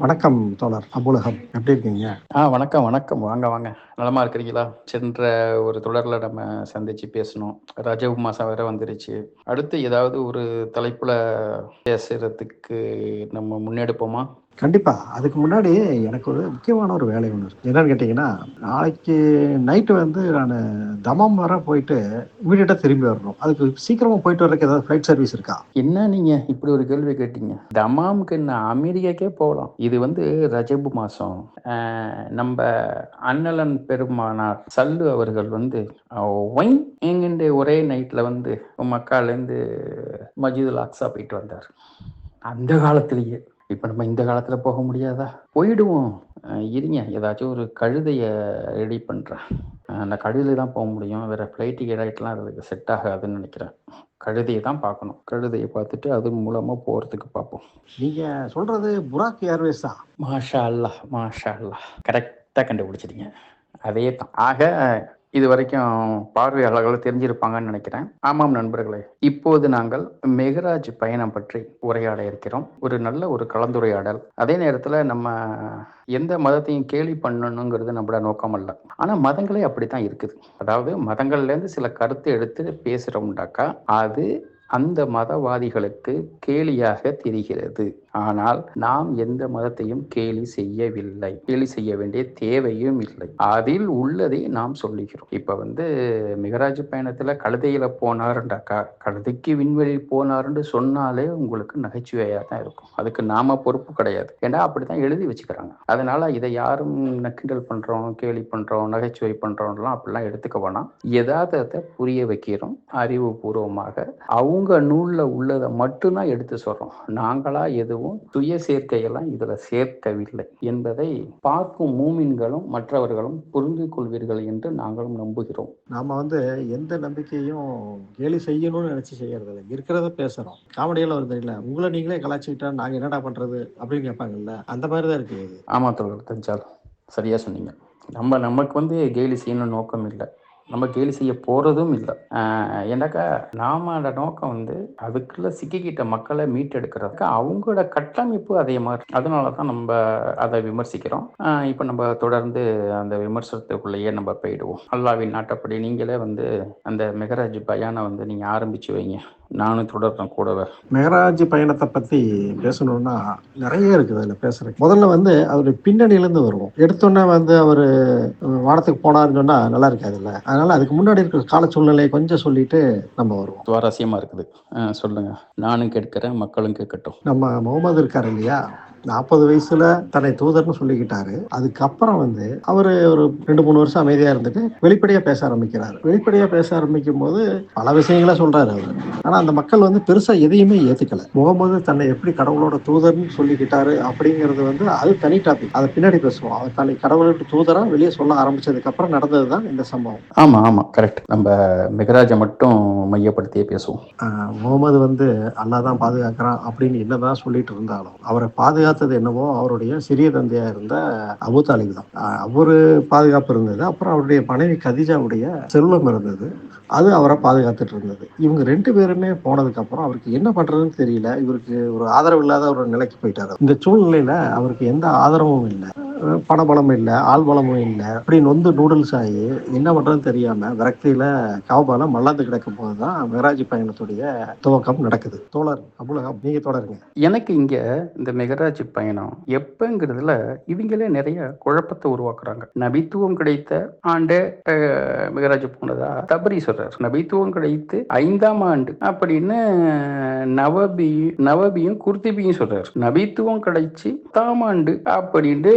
வணக்கம் தோழர் அபுலகம், எப்படி இருக்கீங்க? வணக்கம், வணக்கம். வாங்க, வாங்க. நலமா இருக்கிறீங்களா? சென்ற ஒரு தொடர்ல நம்ம சந்திச்சு பேசினோம். ரஜப மாசம் வேற வந்துருச்சு. அடுத்து ஏதாவது ஒரு தலைப்புல பேசுறதுக்கு நம்ம முன்னெடுப்போமா? கண்டிப்பா. அதுக்கு முன்னாடி எனக்கு ஒரு முக்கியமான ஒரு வேலை ஒண்ணு இருக்கு. என்னன்னு கேட்டீங்கன்னா, நாளைக்கு நைட்டு நானு தமம் வர போயிட்டு இம்மீடியட்டா திரும்பி வரணும். அதுக்கு சீக்கிரமா போயிட்டு வர்றதுக்கு ஏதாவது ஃப்ளைட் சர்வீஸ் இருக்கா? என்ன நீங்க இப்படி ஒரு கேள்வி கேட்டீங்க? தமாம்க்கு என்ன அமெரிக்காக்கே போகலாம். இது ரஜபு மாசம். அ நம்ப அண்ணலன் பெருமானார் சல்லு அவர்கள் ஒயின் என்கின்ற ஒரே நைட்ல மக்காலேருந்து மஸ்ஜிதுல் அக்ஸா போயிட்டு வந்தார். அந்த காலத்திலேயே. இப்ப நம்ம இந்த காலத்துல போக முடியாதா? போயிடுவோம். இருங்க, ஏதாச்சும் ஒரு கழுதைய ரெடி பண்றேன். அந்த கழுதையில தான் போக முடியும். வேற ஃப்ளைட் டிக்கெட்லாம் அதுக்கு செட் ஆகாதுன்னு நினைக்கிறேன். கழுதையை தான் பார்க்கணும். கழுதையை பார்த்துட்டு அது மூலமா போறதுக்கு பார்ப்போம். நீங்க சொல்றது புராக் ஏர்வேஸ் தான். மாஷா அல்லாஹ், மாஷா அல்லாஹ். கரெக்டா கண்டுபிடிச்சிட்டீங்க. அதே தான். ஆக இது வரைக்கும் பார்வையாளர்கள் தெரிஞ்சிருப்பாங்கன்னு நினைக்கிறேன். ஆமாம் நண்பர்களே, இப்போது நாங்கள் மெகராஜ் பயணம் பற்றி உரையாட இருக்கிறோம். ஒரு நல்ல ஒரு கலந்துரையாடல். அதே நேரத்தில் நம்ம எந்த மதத்தையும் கேலி பண்ணணுங்கிறது நம்மளோட நோக்கம் அல்ல. ஆனால் மதங்களே அப்படித்தான் இருக்குது. அதாவது மதங்கள்லேருந்து சில கருத்து எடுத்து பேசுகிறோம்டாக்கா அது அந்த மதவாதிகளுக்கு கேலியாக தெரிகிறது. ஆனால் நாம் எந்த மதத்தையும் கேலி செய்யவில்லை. கேலி செய்ய வேண்டிய தேவையும் இல்லை. அதில் உள்ளதை நாம் சொல்லுகிறோம். இப்ப மிகராஜ் பயணத்துல கழுதையில போனாருண்டாக்கா, கழுதைக்கு விண்வெளி போனாருன்னு சொன்னாலே உங்களுக்கு நகைச்சுவையா தான் இருக்கும். அதுக்கு நாம பொறுப்பு கிடையாது. ஏன்னா அப்படித்தான் எழுதி வச்சுக்கிறாங்க. அதனால இதை யாரும் கிண்டல் பண்றோம், கேலி பண்றோம், நகைச்சுவை பண்றோம்லாம் அப்படிலாம் எடுத்துக்க வேணாம். யதார்த்தத்தை புரிய வைக்கிறோம் அறிவுபூர்வமாக. அவங்க நூல்ல உள்ளதை மட்டும்தான் எடுத்து சொல்றோம். நாங்களா எதுவும் சுய சேர்க்கையெல்லாம் இதுல சேர்க்கவில்லை என்பதை பார்க்கும் மூமின்களும் மற்றவர்களும் புரிந்து கொள்வீர்கள் என்று நாங்களும் நம்புகிறோம். நாம எந்த நம்பிக்கையும் கேலி செய்யணும்னு நினைச்சு செய்யறது இல்லை. இருக்கிறத பேசுறோம். காமெடியெல்லாம் வருது இல்ல, உங்களை நீங்களே கலாச்சிக்கிட்டா நாங்க என்னடா பண்றது அப்படின்னு கேட்பாங்கல்ல, அந்த மாதிரிதான் இருக்கு இது. ஆமா தோழர் தஞ்சால், சரியா சொன்னீங்க. நமக்கு கேலி செய்யணும் நோக்கம் இல்லை. நம்ம கேலி செய்ய போறதும் இல்லை. ஏன்னாக்கா நாம அந்த நோக்கம் அதுக்குள்ள சிக்கிக்கிட்ட மக்களை மீட்டெடுக்கிறதுக்கு அவங்களோட கட்டமைப்பு அதே மாதிரி. அதனால தான் நம்ம அதை விமர்சிக்கிறோம். இப்போ நம்ம தொடர்ந்து அந்த விமர்சனத்துக்குள்ளேயே நம்ம போயிடுவோம். அல்லாவின் நாட்டப்படி நீங்களே அந்த மெகராஜ் பயானை நீங்க ஆரம்பிச்சு வைங்க. நானும் தொடர்றேன் கூடவே. மெகராஜ் பயணத்தை பத்தி பேசணும்னா நிறைய இருக்குது அதுல பேசுறேன். முதல்ல அவருடைய பின்னணியிலேருந்து வருவோம். எடுத்தோன்னே அவரு வானத்துக்கு போனாருன்னு சொன்னா நல்லா இருக்காதுல்ல. அதனால அதுக்கு முன்னாடி இருக்கிற கால சூழ்நிலையை கொஞ்சம் சொல்லிட்டு நம்ம வருவோம். சுவாரஸ்யமா இருக்குது. சொல்லுங்க, நானும் கேட்கிறேன், மக்களும் கேட்கட்டும். நம்ம முகமது இருக்காரு இல்லையா, 40 வயசுல தன்னை தூதர்னு சொல்லிக்கிட்டாரு. அதுக்கப்புறம் அவரு ஒரு 2-3 வருஷம் அமைதியா இருந்துட்டு வெளிப்படையா பேச ஆரம்பிக்கிறாரு. வெளிப்படையா பேச ஆரம்பிக்கும் போது பல விஷயங்களை சொல்றாரு அவரு. ஆனா அந்த மக்கள் பெருசா எதையுமே ஏத்துக்கல. முகமது தன்னை எப்படி கடவுளோட தூதர்னு சொல்லிக்கிட்டாரு அப்படிங்கிறது அது தனி டாபிக். அதை பின்னாடி பேசுவோம். அவர் தன்னை கடவுளோட தூதரா வெளியே சொல்ல ஆரம்பிச்சதுக்கு அப்புறம் நடந்ததுதான் இந்த சம்பவம். ஆமா கரெக்ட். நம்ம மெகராஜை மட்டும் மையப்படுத்தியே பேசுவோம். முகமது அல்லாஹ் தான் பாதுகாக்கிறான் அப்படின்னு என்னதான் சொல்லிட்டு இருந்தாலும் அவரை பாதுகாத்தது என்னவோ அவருடைய சிறிய தந்தையா இருந்த அபு தாலிப் தான். அவரு பாதுகாப்பு இருந்தது. அப்புறம் அவருடைய மனைவி கதிஜாவுடைய செல்வம் இருந்தது. அது அவரை பாதுகாத்துட்டு இருந்தது. இவங்க 2 பேருமே போனதுக்கு அப்புறம் அவருக்கு என்ன பண்றதுன்னு தெரியல. இவருக்கு ஒரு ஆதரவு இல்லாத ஒரு நிலைக்கு போயிட்டாரு. இந்த சூழ்நிலையில அவருக்கு எந்த ஆதரவும் இல்லை, பணபலமும் இல்லை, ஆள் பலமும் இல்லை. அப்படி நொந்து நூடுல்ஸ் ஆகி என்ன பண்றதுன்னு தெரியாம விரக்தியில காபால மல்லாந்து கிடக்கும் போதுதான் மெகராஜ் பயணத்துடைய துவக்கம் நடக்குது. தோழர் அபுலகம், நீங்க தொடருங்க. எனக்கு இங்க இந்த மெகராஜ் பயணம் எப்பங்கிறதுல இவங்களே நிறைய குழப்பத்தை உருவாக்குறாங்க. நபித்துவம் கிடைத்த ஆண்டு மெகராஜ் போனதா தபரி சொல்றாரு. நபித்துவம் கிடைத்து 5ஆம் ஆண்டு அப்படின்னு நவபியும் குர்திபியும் சொல்றாரு. நபித்துவம் கிடைச்சி 10ஆம் ஆண்டு அப்படின்னு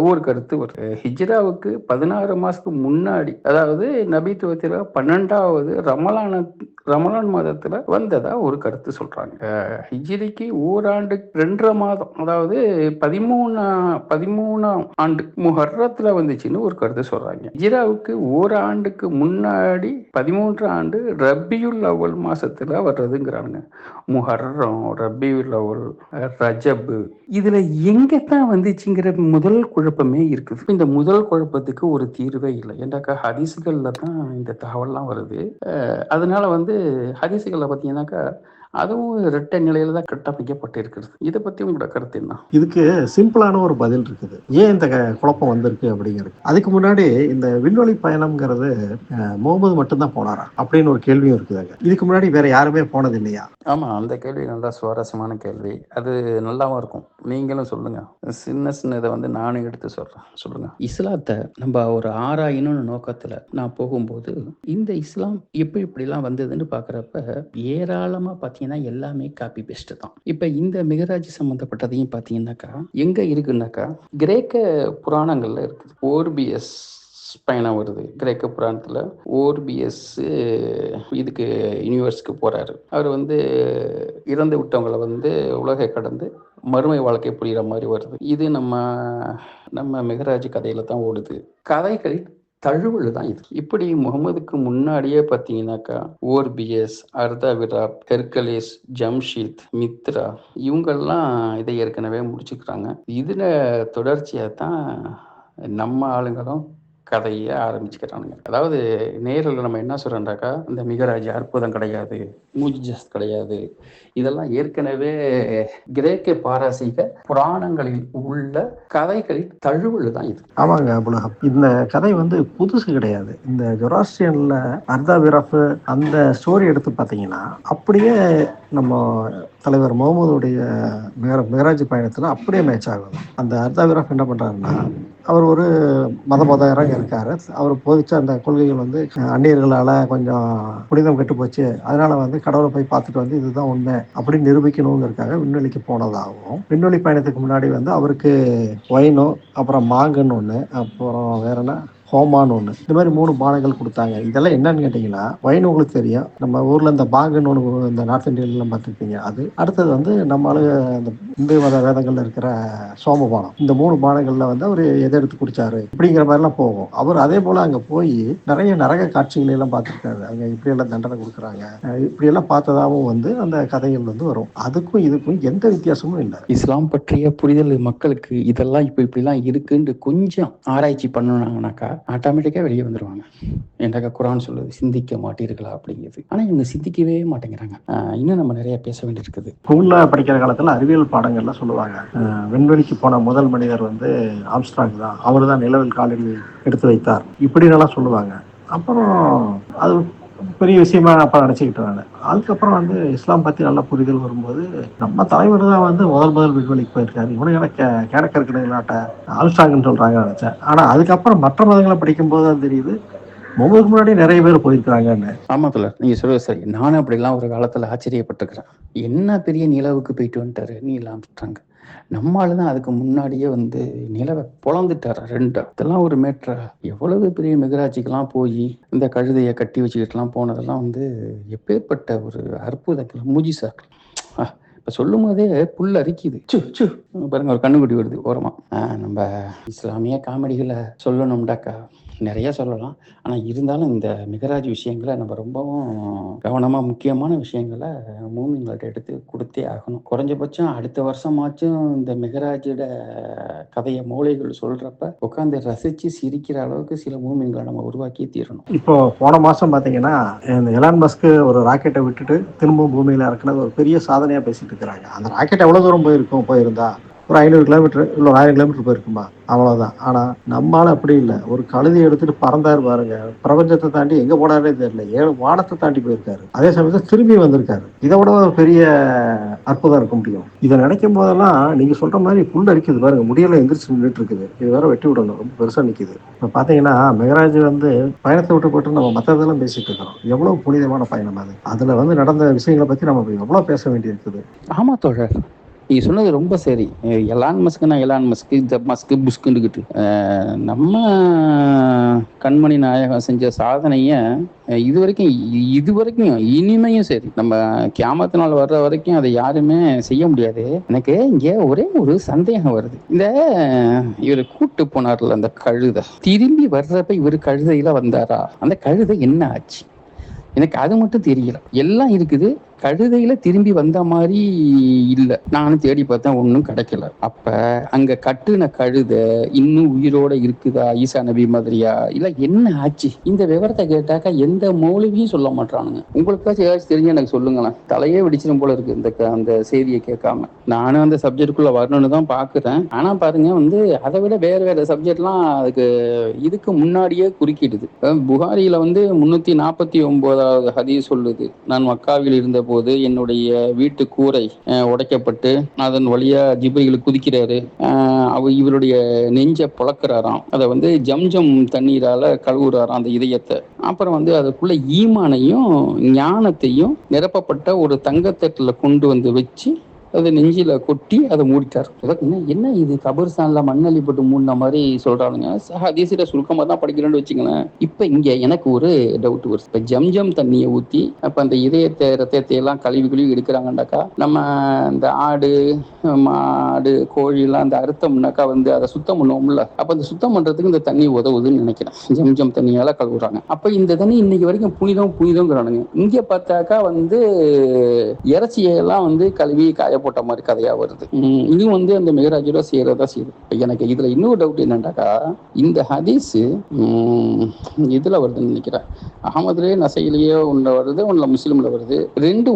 ஒரு கருத்து வருது. ஹிஜ்ராவுக்கு 16 மாசத்துக்கு முன்னாடி, அதாவது நபித்துவத்தில் 12வது ரமலான் மாதத்துல வந்ததா ஒரு கருத்து சொல்றாங்க. ஹிஜ்ரிக்கு ஓராண்டு 2.5 மாதம், அதாவது 13ஆம் ஆண்டு முஹர்ரத்துல வந்துச்சுன்னு ஒரு கருத்து சொல்றாங்க. ஹிஜ்ராவுக்கு ஓராண்டுக்கு முன்னாடி 13ஆம் ஆண்டு ரபியுல் அவ்வல் மாசத்துல வர்றதுங்கிறாங்க. முஹர்ரம், ரபியுல் அவ்வல், ரஜப், இதுல எங்கத்தான் வந்துச்சுங்கிற முதல் குழப்பமே இருக்குது. இந்த முதல் குழப்பத்துக்கு ஒரு தீர்வே இல்லை. ஏன்னாக்கா ஹதீஸ்கள்ல தான் இந்த தகவல்லாம் வருது. அதனால ஹதீஸ்களை பார்த்தீங்கன்னாக்கா அதுவும் இரட்டை நிலையில தான் கட்டமைக்கப்பட்டு இருக்கிறது. இதை பத்தி உங்களோட கருத்து என்ன? இதுக்கு சிம்பிளான ஒரு பதில் இருக்குது. ஏன் இந்த குழப்பம் வந்திருக்கு அப்படிங்கிறது. அதுக்கு முன்னாடி இந்த விண்வெளி பயணம்ங்கிறது முகமது மட்டும்தான் போனாரா அப்படின்னு ஒரு கேள்வியும் இருக்குதுங்க. இதுக்கு முன்னாடி வேற யாருமே போனது இல்லையா? ஆமா, அந்த கேள்வி நல்லா சுவாரஸ்யமான கேள்வி. அது நல்லாவும் இருக்கும். நீங்களும் சொல்லுங்க. சின்ன சின்ன இதை வந்து நானும் எடுத்து சொல்றேன். சொல்லுங்க. இஸ்லாத்தை நம்ம ஒரு ஆராயணும்னு நோக்கத்துல நான் போகும்போது இந்த இஸ்லாம் இப்படிலாம் வந்ததுன்னு பாக்குறப்ப ஏராளமா பாத்தீங்கன்னா எல்லாமே காப்பி பேஸ்ட் தான். இப்ப இந்த மிகராஜ் சம்பந்தப்பட்டதையும் பாத்தீங்கன்னாக்கா எங்க இருக்குன்னாக்கா கிரேக்க புராணங்கள்ல இருக்குது. ஓர்பியஸ் பயணம் வருது கிரேக்க புராணத்துல. ஓர்பியஸ் இதுக்கு யூனிவர்ஸ்க்கு போறாரு. அவர் வந்து இறந்து விட்டவங்களை வந்து உலகை கடந்து மறுமை வாழ்க்கை புரிகிற மாதிரி வருது. இது நம்ம மிகராஜ் கதையில தான் ஓடுது. கதைகள் தழுவல் தான் இது. இப்படி முகமதுக்கு முன்னாடியே பார்த்தீங்கன்னாக்கா ஓர்பியஸ், அர்தாவிராப், ஹெர்கலேஸ், ஜம்ஷீத், மித்ரா இவங்கெல்லாம் இதை ஏற்கனவே முடிச்சுக்கிறாங்க. இதுல தொடர்ச்சியா தான் நம்ம ஆளுங்களும் கதையை ஆரம்பிச்சுக்கிறானுங்க. அதாவது நேரில் நம்ம என்ன சொல்றோம்டாக்கா இந்த மிகராஜ் அற்புதம் கிடையாது, மூஜிசஸ் கிடையாது, இதெல்லாம் ஏற்கனவே கிரேக்க பாரசீக புராணங்களில் உள்ள கதைகளில் தழுவல் தான் இது. ஆமாங்க அபுலகம். இந்த கதை வந்து புதுசு கிடையாது. இந்த ஜொராஸ்ட்ரியன்ல அர்தாவிராப் அந்த ஸ்டோரி எடுத்து பார்த்தீங்கன்னா அப்படியே நம்ம தலைவர் முகமதுடைய மிகராஜ் பயணத்துல அப்படியே மேட்ச் ஆகும். அந்த அர்தாவிராப் என்ன பண்றாருன்னா, அவர் ஒரு மதபோதகராக இருக்காரு. அவர் போதிச்ச அந்த கொள்கைகள் வந்து அந்நியர்களால் கொஞ்சம் புனிதம் கெட்டு போச்சு, அதனால வந்து கடவுளை போய் பார்த்துட்டு வந்து இதுதான் உண்மை அப்படின்னு நிரூபிக்கணுங்கிறதுக்காக விண்வெளிக்கு போனதாகவும், விண்வெளி பயணத்துக்கு முன்னாடி வந்து அவருக்கு ஒயினோ, அப்புறம் மாங்குன்னு ஒன்று, அப்புறம் வேற என்ன ஹோமான்னு ஒன்று, இந்த மாதிரி 3 பானங்கள் கொடுத்தாங்க. இதெல்லாம் என்னன்னு கேட்டிங்கன்னா, ஒயின் உங்களுக்கு தெரியும், நம்ம ஊரில் இந்த பாங்குன்னு ஒன்று இந்த நார்த் இந்தியன்லாம் பார்த்துருப்பீங்க. அது அடுத்தது வந்து நம்மளால இந்த இந்து மத வேதங்களில் இருக்கிற சோமபானம். இந்த 3 பானங்களில் வந்து அவர் எதை எடுத்து குடிச்சாரு இப்படிங்கிற மாதிரிலாம் போகும். அவர் அதே போல் அங்கே போய் நிறைய நரக காட்சிகளை எல்லாம் பார்த்துருக்காரு. அங்கே இப்படியெல்லாம் தண்டனை கொடுக்குறாங்க, இப்படியெல்லாம் பார்த்ததாகவும் வந்து அந்த கதைகள் வந்து வரும். அதுக்கும் இதுக்கும் எந்த வித்தியாசமும் இல்லை. இஸ்லாம் பற்றிய புரிதல் மக்களுக்கு இதெல்லாம் இப்படிலாம் இருக்குன்னு கொஞ்சம் ஆராய்ச்சி பண்ணாங்கனாக்கா ஆட்டோமேட்டிக்காக வெளியே வந்துடுவாங்க. ஏன்டாக்கா குரான் சொல்லுது சிந்திக்க மாட்டீர்களா அப்படிங்கிறது. ஆனால் இவங்க சிந்திக்கவே மாட்டேங்கிறாங்க. இன்னும் நம்ம நிறைய பேச வேண்டியிருக்குது. ஸ்கூலில் படிக்கிற காலத்தில் அறிவியல் பாடங்கள்லாம் சொல்லுவாங்க, விண்வெளிக்கு போன முதல் மனிதர் வந்து ஆம்ஸ்ட்ராங் தான், அவர் தான் நிலவில் காலில் எடுத்து வைத்தார் இப்படின்னெல்லாம் சொல்லுவாங்க. அப்புறம் அது பெரிய விஷயமா அப்போ நினச்சிக்கிட்டு நான். அதுக்கப்புறம் வந்து இஸ்லாம் பற்றி நல்ல புரிதல் வரும்போது நம்ம தலைவர் தான் வந்து முதல் விண்வெளிக்கு போயிருக்காரு, இவனும் எனக்கு கிழக்க இருக்கிறாட்ட ஆம்ஸ்ட்ராங்னு சொல்கிறாங்க நினச்சேன். ஆனால் அதுக்கப்புறம் மற்ற மதங்களை படிக்கும்போது தான் தெரியுது முகமதுக்கு முன்னாடி நிறைய பேர் போயிருக்கிறாங்கன்னு. ஆமாத்துல நீங்க சொல்றது சரி. நானும் அப்படிலாம் ஒரு காலத்துல ஆச்சரியப்பட்டிருக்கிறேன். என்ன பெரிய நிலவுக்கு போயிட்டு வந்துட்டாரு நீல் ஆம்ஸ்ட்ராங். நம்மளால தான் அதுக்கு முன்னாடியே வந்து நிலவை பொழந்துட்டாரு 2. இதெல்லாம் ஒரு மேட்ரா? எவ்வளவு பெரிய மிகராட்சிக்கெல்லாம் போய் இந்த கழுதையை கட்டி வச்சுக்கிட்டுலாம் போனதெல்லாம் வந்து எப்பேற்பட்ட ஒரு அற்புதங்கள், மூஜிசாக்கள். இப்போ சொல்லும் போதே புல் அரிக்குது. பாருங்க ஒரு கண்ணுக்குட்டி வருது ஓரமா. நம்ம இஸ்லாமிய காமெடிகளை சொல்லணும்டாக்கா நிறைய சொல்லலாம். ஆனால் இருந்தாலும் இந்த மிகராஜ் விஷயங்களை நம்ம ரொம்பவும் கவனமாக முக்கியமான விஷயங்களை மூமின்கள்ட்ட எடுத்து கொடுத்தே ஆகணும். குறைஞ்சபட்சம் அடுத்த வருஷமாச்சும் இந்த மிகராஜோட கதையை மூளைகள் சொல்கிறப்ப உட்காந்து ரசித்து சிரிக்கிற அளவுக்கு சில மூமின்களை நம்ம உருவாக்கி தீரணும். இப்போ போன மாதம் பார்த்தீங்கன்னா இந்த எலான் மஸ்க் ஒரு ராக்கெட்டை விட்டுட்டு திரும்பவும் பூமியில் இறக்குனது ஒரு பெரிய சாதனையாக பேசிட்டு இருக்கிறாங்க. அந்த ராக்கெட் எவ்வளோ தூரம் போயிருந்தா ஒரு 500 கிலோமீட்டர் இல்லை ஒரு 1000 கிலோமீட்டர் போயிருக்குமா, அவ்வளோதான். ஆனால் நம்மளால அப்படி இல்லை, ஒரு கழுதையை எடுத்துட்டு பறந்தாரு பாருங்க, பிரபஞ்சத்தை தாண்டி எங்கே போனாரே தெரியல, 7 வானத்தை தாண்டி போயிருக்காரு. அதே சமயத்தில் திரும்பி வந்திருக்காரு. இதை விட ஒரு பெரிய அற்புதம் இருக்க முடியும். இதை நினைக்கும் போதெல்லாம் நீங்கள் சொல்கிற மாதிரி புல் அரிக்குது பாருங்க, முடியல எந்திரிச்சு நின்றுட்டு இருக்குது. இது வேற வெட்டி விடணும், ரொம்ப பெருசாக நிற்கிது. இப்போ பார்த்தீங்கன்னா மெகராஜ் வந்து பயணத்தை விட்டு போட்டு நம்ம மற்றதெல்லாம் பேசிட்டு இருக்கிறோம். எவ்வளோ புனிதமான பயணம் அது. அதில் வந்து நடந்த விஷயங்களை பற்றி நம்ம எவ்வளோ பேச வேண்டியிருக்குது. ஆமா தோழர், நீங்க சொன்னது ரொம்ப சரி. எலான் மஸ்க்னா எலான் மஸ்க், இந்த மஸ்க் புஷ்குண்டுக்கிட்டு நம்ம கண்மணி நாயகம் செஞ்ச சாதனைய இது வரைக்கும் இனிமையும் சரி, நம்ம கியாமத்து நாள் வர்ற வரைக்கும் அதை யாருமே செய்ய முடியாது. எனக்கு இங்க ஒரே ஒரு சந்தேகம் வருது. இந்த இவர் கூட்டு போனார்ல அந்த கழுதை, திரும்பி வர்றப்ப இவர் கழுதையில வந்தாரா? அந்த கழுதை என்ன ஆச்சு? எனக்கு அது மட்டும் தெரியல. எல்லாம் இருக்குது, கழுதையில திரும்பி வந்த மாதிரி இல்ல. நானும் தேடி பார்த்தேன், ஒன்றும் கிடைக்கல. அப்ப அங்க கட்டுன கழுதை இன்னும் உயிரோட இருக்குதா, ஈசா நபி மாதிரியா, இல்ல என்ன ஆச்சு? இந்த விவரத்தை கேட்டாக்கா எந்த மௌலவியும் சொல்ல மாட்டானுங்க. உங்களுக்காச்சும் ஏதாச்சும் தெரிஞ்சு எனக்கு சொல்லுங்களேன். தலையே வெடிச்சிடும் போல இருக்கு அந்த செய்தியை கேட்காம. நானும் அந்த சப்ஜெக்டுக்குள்ள வரணும்னு தான் பாக்குறேன். ஆனா பாருங்க அதை விட வேற சப்ஜெக்ட்லாம் அதுக்கு இதுக்கு முன்னாடியே குறுக்கிடுது. புகாரியில 349வது ஹதீஸ் சொல்லுது, நான் மக்காவில் இருந்த போது என்னுடைய வீட்டு கூரை உடைக்கப்பட்டு அதன் வழியா ஜிப்ரீல் குதிக்கிறாரு. இவருடைய நெஞ்ச புழக்கிறாராம். அதை ஜம்ஜம் தண்ணீரால கழுவுறாராம் அந்த இதயத்தை. அப்புறம் அதுக்குள்ள ஈமானையும் ஞானத்தையும் நிரப்பப்பட்ட ஒரு தங்கத்தட்டுல கொண்டு வச்சு அதை நெஞ்சில கொட்டி அதை மூடிட்டார். என்ன இது கபர்ஸ்தான்ல மண்ணள்ளி போட்டு மூடின மாதிரி சொல்றானுங்க. ஹதீஸ்ல சுருக்கமா தான் படிக்கிறேன்னு வச்சுங்களேன். இப்ப இங்க எனக்கு ஒரு டவுட் வருது. இப்ப ஜம்ஜம் தண்ணியை ஊத்தி அப்ப அந்த இதயத்தை ரத்தத்தை எல்லாம் கழுவி எடுக்கிறாங்கன்னாக்கா, நம்ம இந்த ஆடு மாடு கோழி எல்லாம் அந்த அறுத்தம்னாக்கா அதை சுத்தம் பண்ணுவோம்ல, அப்ப அந்த சுத்தம் பண்றதுக்கு இந்த தண்ணி உதவுதுன்னு நினைக்கிறேன். ஜம்ஜம் தண்ணியால கழுவுறாங்க. அப்ப இந்த தண்ணி இன்னைக்கு வரைக்கும் புனிதம்ங்கிறானுங்க. இங்க பார்த்தாக்கா இறைச்சியெல்லாம் கழுவி காய போட்ட மாதிரி கதையா வருது. இதுவும் அந்த மெஹராஜோட செய்யறதா செய்யுது. எனக்கு இதுல இன்னொரு டவுட் என்னன்னாக்கா, இந்த ஹதீஸ் இதுல வருதுன்னு நினைக்கிறேன். அகமதுலயே நசையிலேயே ஒண்ணு வருது, ஒண்ணுல முஸ்லிம்ல வருது.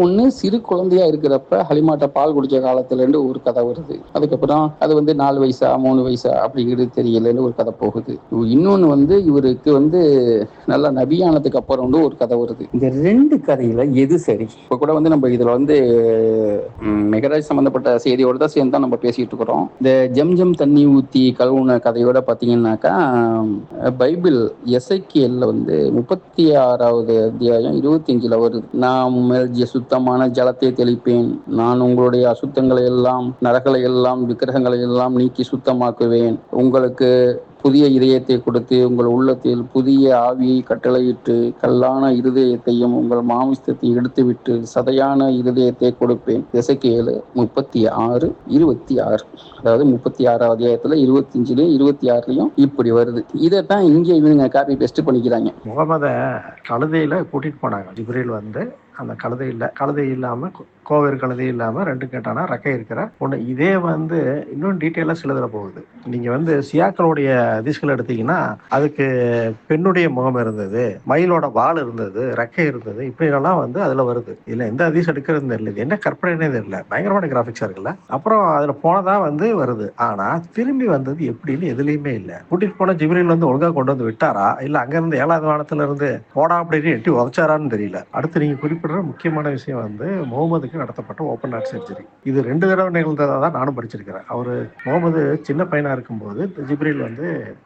ஒண்ணு சிறு குழந்தையா இருக்கிறப்ப ஹலிமாட்ட பால் குடிச்ச காலத்துல இருந்து ஒரு கதை வருது. அதுக்கப்புறம் அது 4 வயசா 3 வயசா அப்படிங்கிறது தெரியலன்னு ஒரு கதை போகுது. இன்னொன்னு இவருக்கு நல்லா நபியானதுக்கு அப்புறம் ஒரு கதை வருது. இந்த 2 கதையில எது சரி? இப்ப கூட நம்ம இதுல மெஹராஜ் சம்பந்தப்பட்ட செய்தியோட தான் சேர்ந்து தான் நம்ம பேசிட்டு இருக்கிறோம். இந்த ஜம்ஜம் தண்ணி ஊத்தி கழுவுன கதையோட பாத்தீங்கன்னாக்கா, பைபிள் எசேக்கியேல்ல 36வது அத்தியாயம் 25ல வருது. நான் சுத்தமான ஜலத்தை தெளிப்பேன், நான் உங்களுடைய அசுத்தங்களை எல்லாம் நரகளை எல்லாம் விக்கிரகங்களை எல்லாம் நீக்கி சுத்தமாக்குவேன், உங்களுக்கு புதிய இதயத்தை கொடுத்து உங்கள் உள்ளத்தில் புதிய ஆவியை கட்டளையிட்டு கல்லான இருதயத்தையும் உங்கள் மாமிசத்தை எடுத்துவிட்டு சதையான இருதயத்தை கொடுப்பேன். எசேக்கியேல் 36:26. அதாவது 36வது அத்தியாயத்துல 25லயும் 26லயும் இப்படி வருது. இதைத்தான் இங்க இவங்க காப்பி பேஸ்ட் பண்ணிக்கிறாங்க. முகமத கழுதையில கூட்டிட்டு போனாங்க. ஜிப்ரீல் அந்த கழுதை இல்லாம கோவேறு கழுதை இல்லாம 2 கேட்டானா ரெக்கை இருக்கிற ஒண்ணு. இதே இன்னும் டீட்டெயிலா சிலதுல போகுது. நீங்க சியாக்களுடைய ஹதீஸ்கள் எடுத்தீங்கன்னா அதுக்கு பெண்ணுடைய முகம் இருந்தது, மயிலோட வால் இருந்தது, ரெக்கை இருந்தது, இப்படி எல்லாம் அதுல வருது. இதுல எந்த ஹதீஸ் எடுக்கிறது தெரியல, இது என்ன கற்பனைனே தெரியல, பயங்கரமான கிராபிக்ஸா இருக்குல்ல. அப்புறம் அதுல போனதா வருது. ஆனா திரும்பி வந்தது எப்படின்னு எதுலயுமே இல்ல. கூட்டிட்டு போன ஜிப்ரீல் ஒழுங்கா கொண்டு விட்டாரா, இல்ல அங்க இருந்து 7வது வானத்துல இருந்து போடா அப்படின்னு எட்டி உதச்சாரான்னு தெரியல. அடுத்து நீங்க குறிப்பிடுற முக்கியமான விஷயம் முகமதுக்கு நடத்தப்பட்ட ஓப்பன் ஹார்ட் சர்ஜரி. இது 2 தடவை நிகழ்ந்ததா தான் நானும் படிச்சிருக்கிறேன். முகமது சின்ன பையனா இருக்கும்போது ஜிப்ரீல்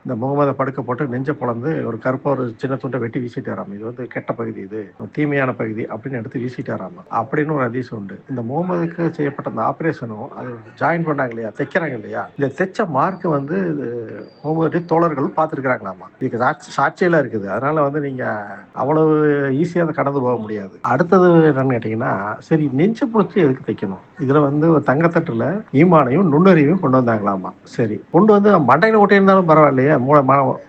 இந்த முகமதை படுக்க போட்டு நெஞ்ச பொளந்து ஒரு கருப்பா ஒரு சின்ன துண்டை வெட்டி வீசிட்டு வராம, இது கெட்ட பகுதி, இது தீமையான பகுதி அப்படின்னு எடுத்து வீசிட்டு வராம அப்படின்னு ஒரு ஹதீஸ் உண்டு. இந்த முகமதுக்கு செய்யப்பட்ட அந்த ஆபரேஷனும் அது ஜாயின் பண்ணாங்க இல்லையா, தைக்கிறாங்க இல்லையா, இந்த தைச்ச மார்க் முகமதுடைய தோழர்கள் பார்த்துருக்கிறாங்களாமா. இதுக்கு சாட்சியெல்லாம் இருக்குது. அதனால நீங்க அவ்வளவு ஈஸியா அதை கடந்து போக முடியாது. அடுத்தது என்னன்னு கேட்டீங்கன்னா, சரி நெஞ்ச புடிச்சு எதுக்கு தைக்கணும்? இதுல ஒரு தங்கத்தட்டுல ஈமானையும் நுண்ணறிவையும் கொண்டு வந்தாங்களாமா. சரி, கொண்டு மண்டையில கொட்டி இருந்தாலும் பரவாயில்லையே,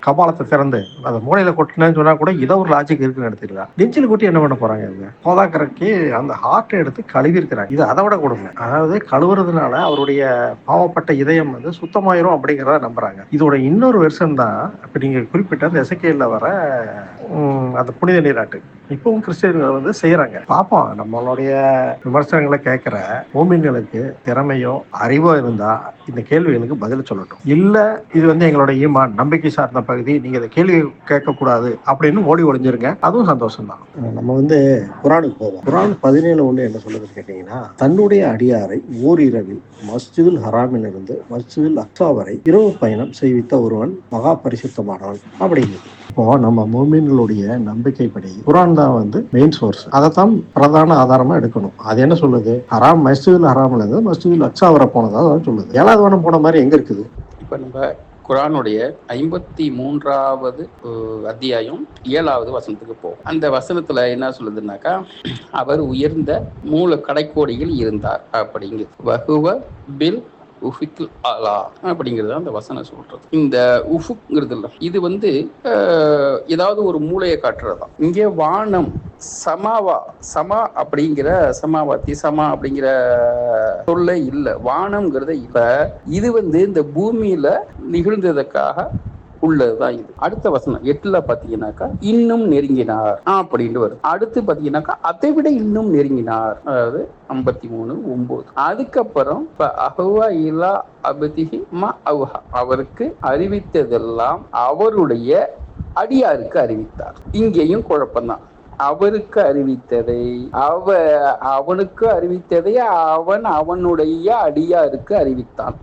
கபாலத்தை திறந்து அதை மூளையில கொட்டினு சொன்னா கூட இதை ஒரு லாஜிக் இருக்குன்னு எடுத்துக்கலாம். நெஞ்சில கொட்டி என்ன பண்ண போறாங்க? போதாக்கரைக்கு அந்த ஹார்ட்டை எடுத்து கழுவி இருக்கிறாங்க. இது அதை விட கொடுங்க. அதாவது கழுவுறதுனால அவருடைய பாவப்பட்ட இதயம் சுத்தமாயிரும் அப்படிங்கிறத நம்புறாங்க. இதோட இன்னொரு வெர்ஷன் தான் இப்ப நீங்க குறிப்பிட்ட அந்த எசேக்கியேல்ல வர அந்த புனித நீராட்டு இப்பவும் கிறிஸ்டியர்கள் செய்யறாங்க. பாப்போம், நம்மளுடைய விமர்சனங்களை கேட்கிற மோமின்களுக்கு திறமையோ அறிவோ இருந்தா இந்த கேள்விகளுக்கு பதில் சொல்லட்டும். இல்ல இது எங்களோட ஈமான் நம்பிக்கை சார்ந்த பகுதி, நீங்க இதை கேள்வி கேட்க கூடாது அப்படின்னு ஓடி ஒளிஞ்சிருங்க, அதுவும் சந்தோஷம் தான். நம்ம குரானுக்கு போவோம். குரான் 17:1 என்ன சொல்லுதுன்னு கேட்டீங்கன்னா, தன்னுடைய அடியாரை ஓரிரவில் மஸ்ஜிதுல் ஹராமில் இருந்து மஸ்ஜிதுல் அக்ஸா வரை இரவு பயணம் செய்வித்த ஒருவன் மகா பரிசுத்தமானவன் அப்படிங்கிறது. இப்போ நம்ம மோமின்களுடைய நம்பிக்கைப்படி குரான் தான் மெயின் சோர்ஸ், அதைத்தான் பிரதான ஆதாரமா எடுக்கணும். அது என்ன சொல்லுது? ஹராம் மஸ்ஜிதுல் ஹராம்ல இருந்து மஸ்ஜிதுல் அக்ஸா வரை போனதா சொல்லுது. 7வது வானம் போன மாதிரி எங்க இருக்குது? இப்ப நம்ம குரானுடைய 53வது அத்தியாயம் 7வது வசனத்துக்கு போகும். அந்த வசனத்துல என்ன சொல்லுதுன்னாக்கா, அவர் உயர்ந்த மூல கடைக்கோடியில் இருந்தார் அப்படிங்கிறது. வஹுவ பில் உஃபிக்குல் ஆலா அப்படிங்கிறது அந்த வசனம் சொல்றது. இந்த உஃபுக்ங்கிறது இல்லை, இது ஏதாவது ஒரு மூளையை காட்டுறதா. இங்கே வானம் சமா அப்படிங்கிற சமாவாத்தி சமா அப்படிங்கிற சொல்ல இல்ல, வானம்ங்கிறத இப்ப இது இந்த பூமியில நிகழ்ந்ததுக்காக உள்ளதுதான் இது. அடுத்த வசனம் 8ல பாத்தீங்கன்னாக்கா இன்னும் நெருங்கினார் அப்படின்னு வருது. அடுத்து பாத்தீங்கன்னாக்கா அதை விட இன்னும் நெருங்கினார், அதாவது 53:9. அதுக்கப்புறம் அவருக்கு அறிவித்ததெல்லாம் அவருடைய அடியாருக்கு அறிவித்தார். இங்கேயும் குழப்பம்தான். அவருக்கு அறிவித்ததை அவனுக்கு அறிவித்ததை அவன் அவனுடைய அடியாருக்கு அறிவித்தான்.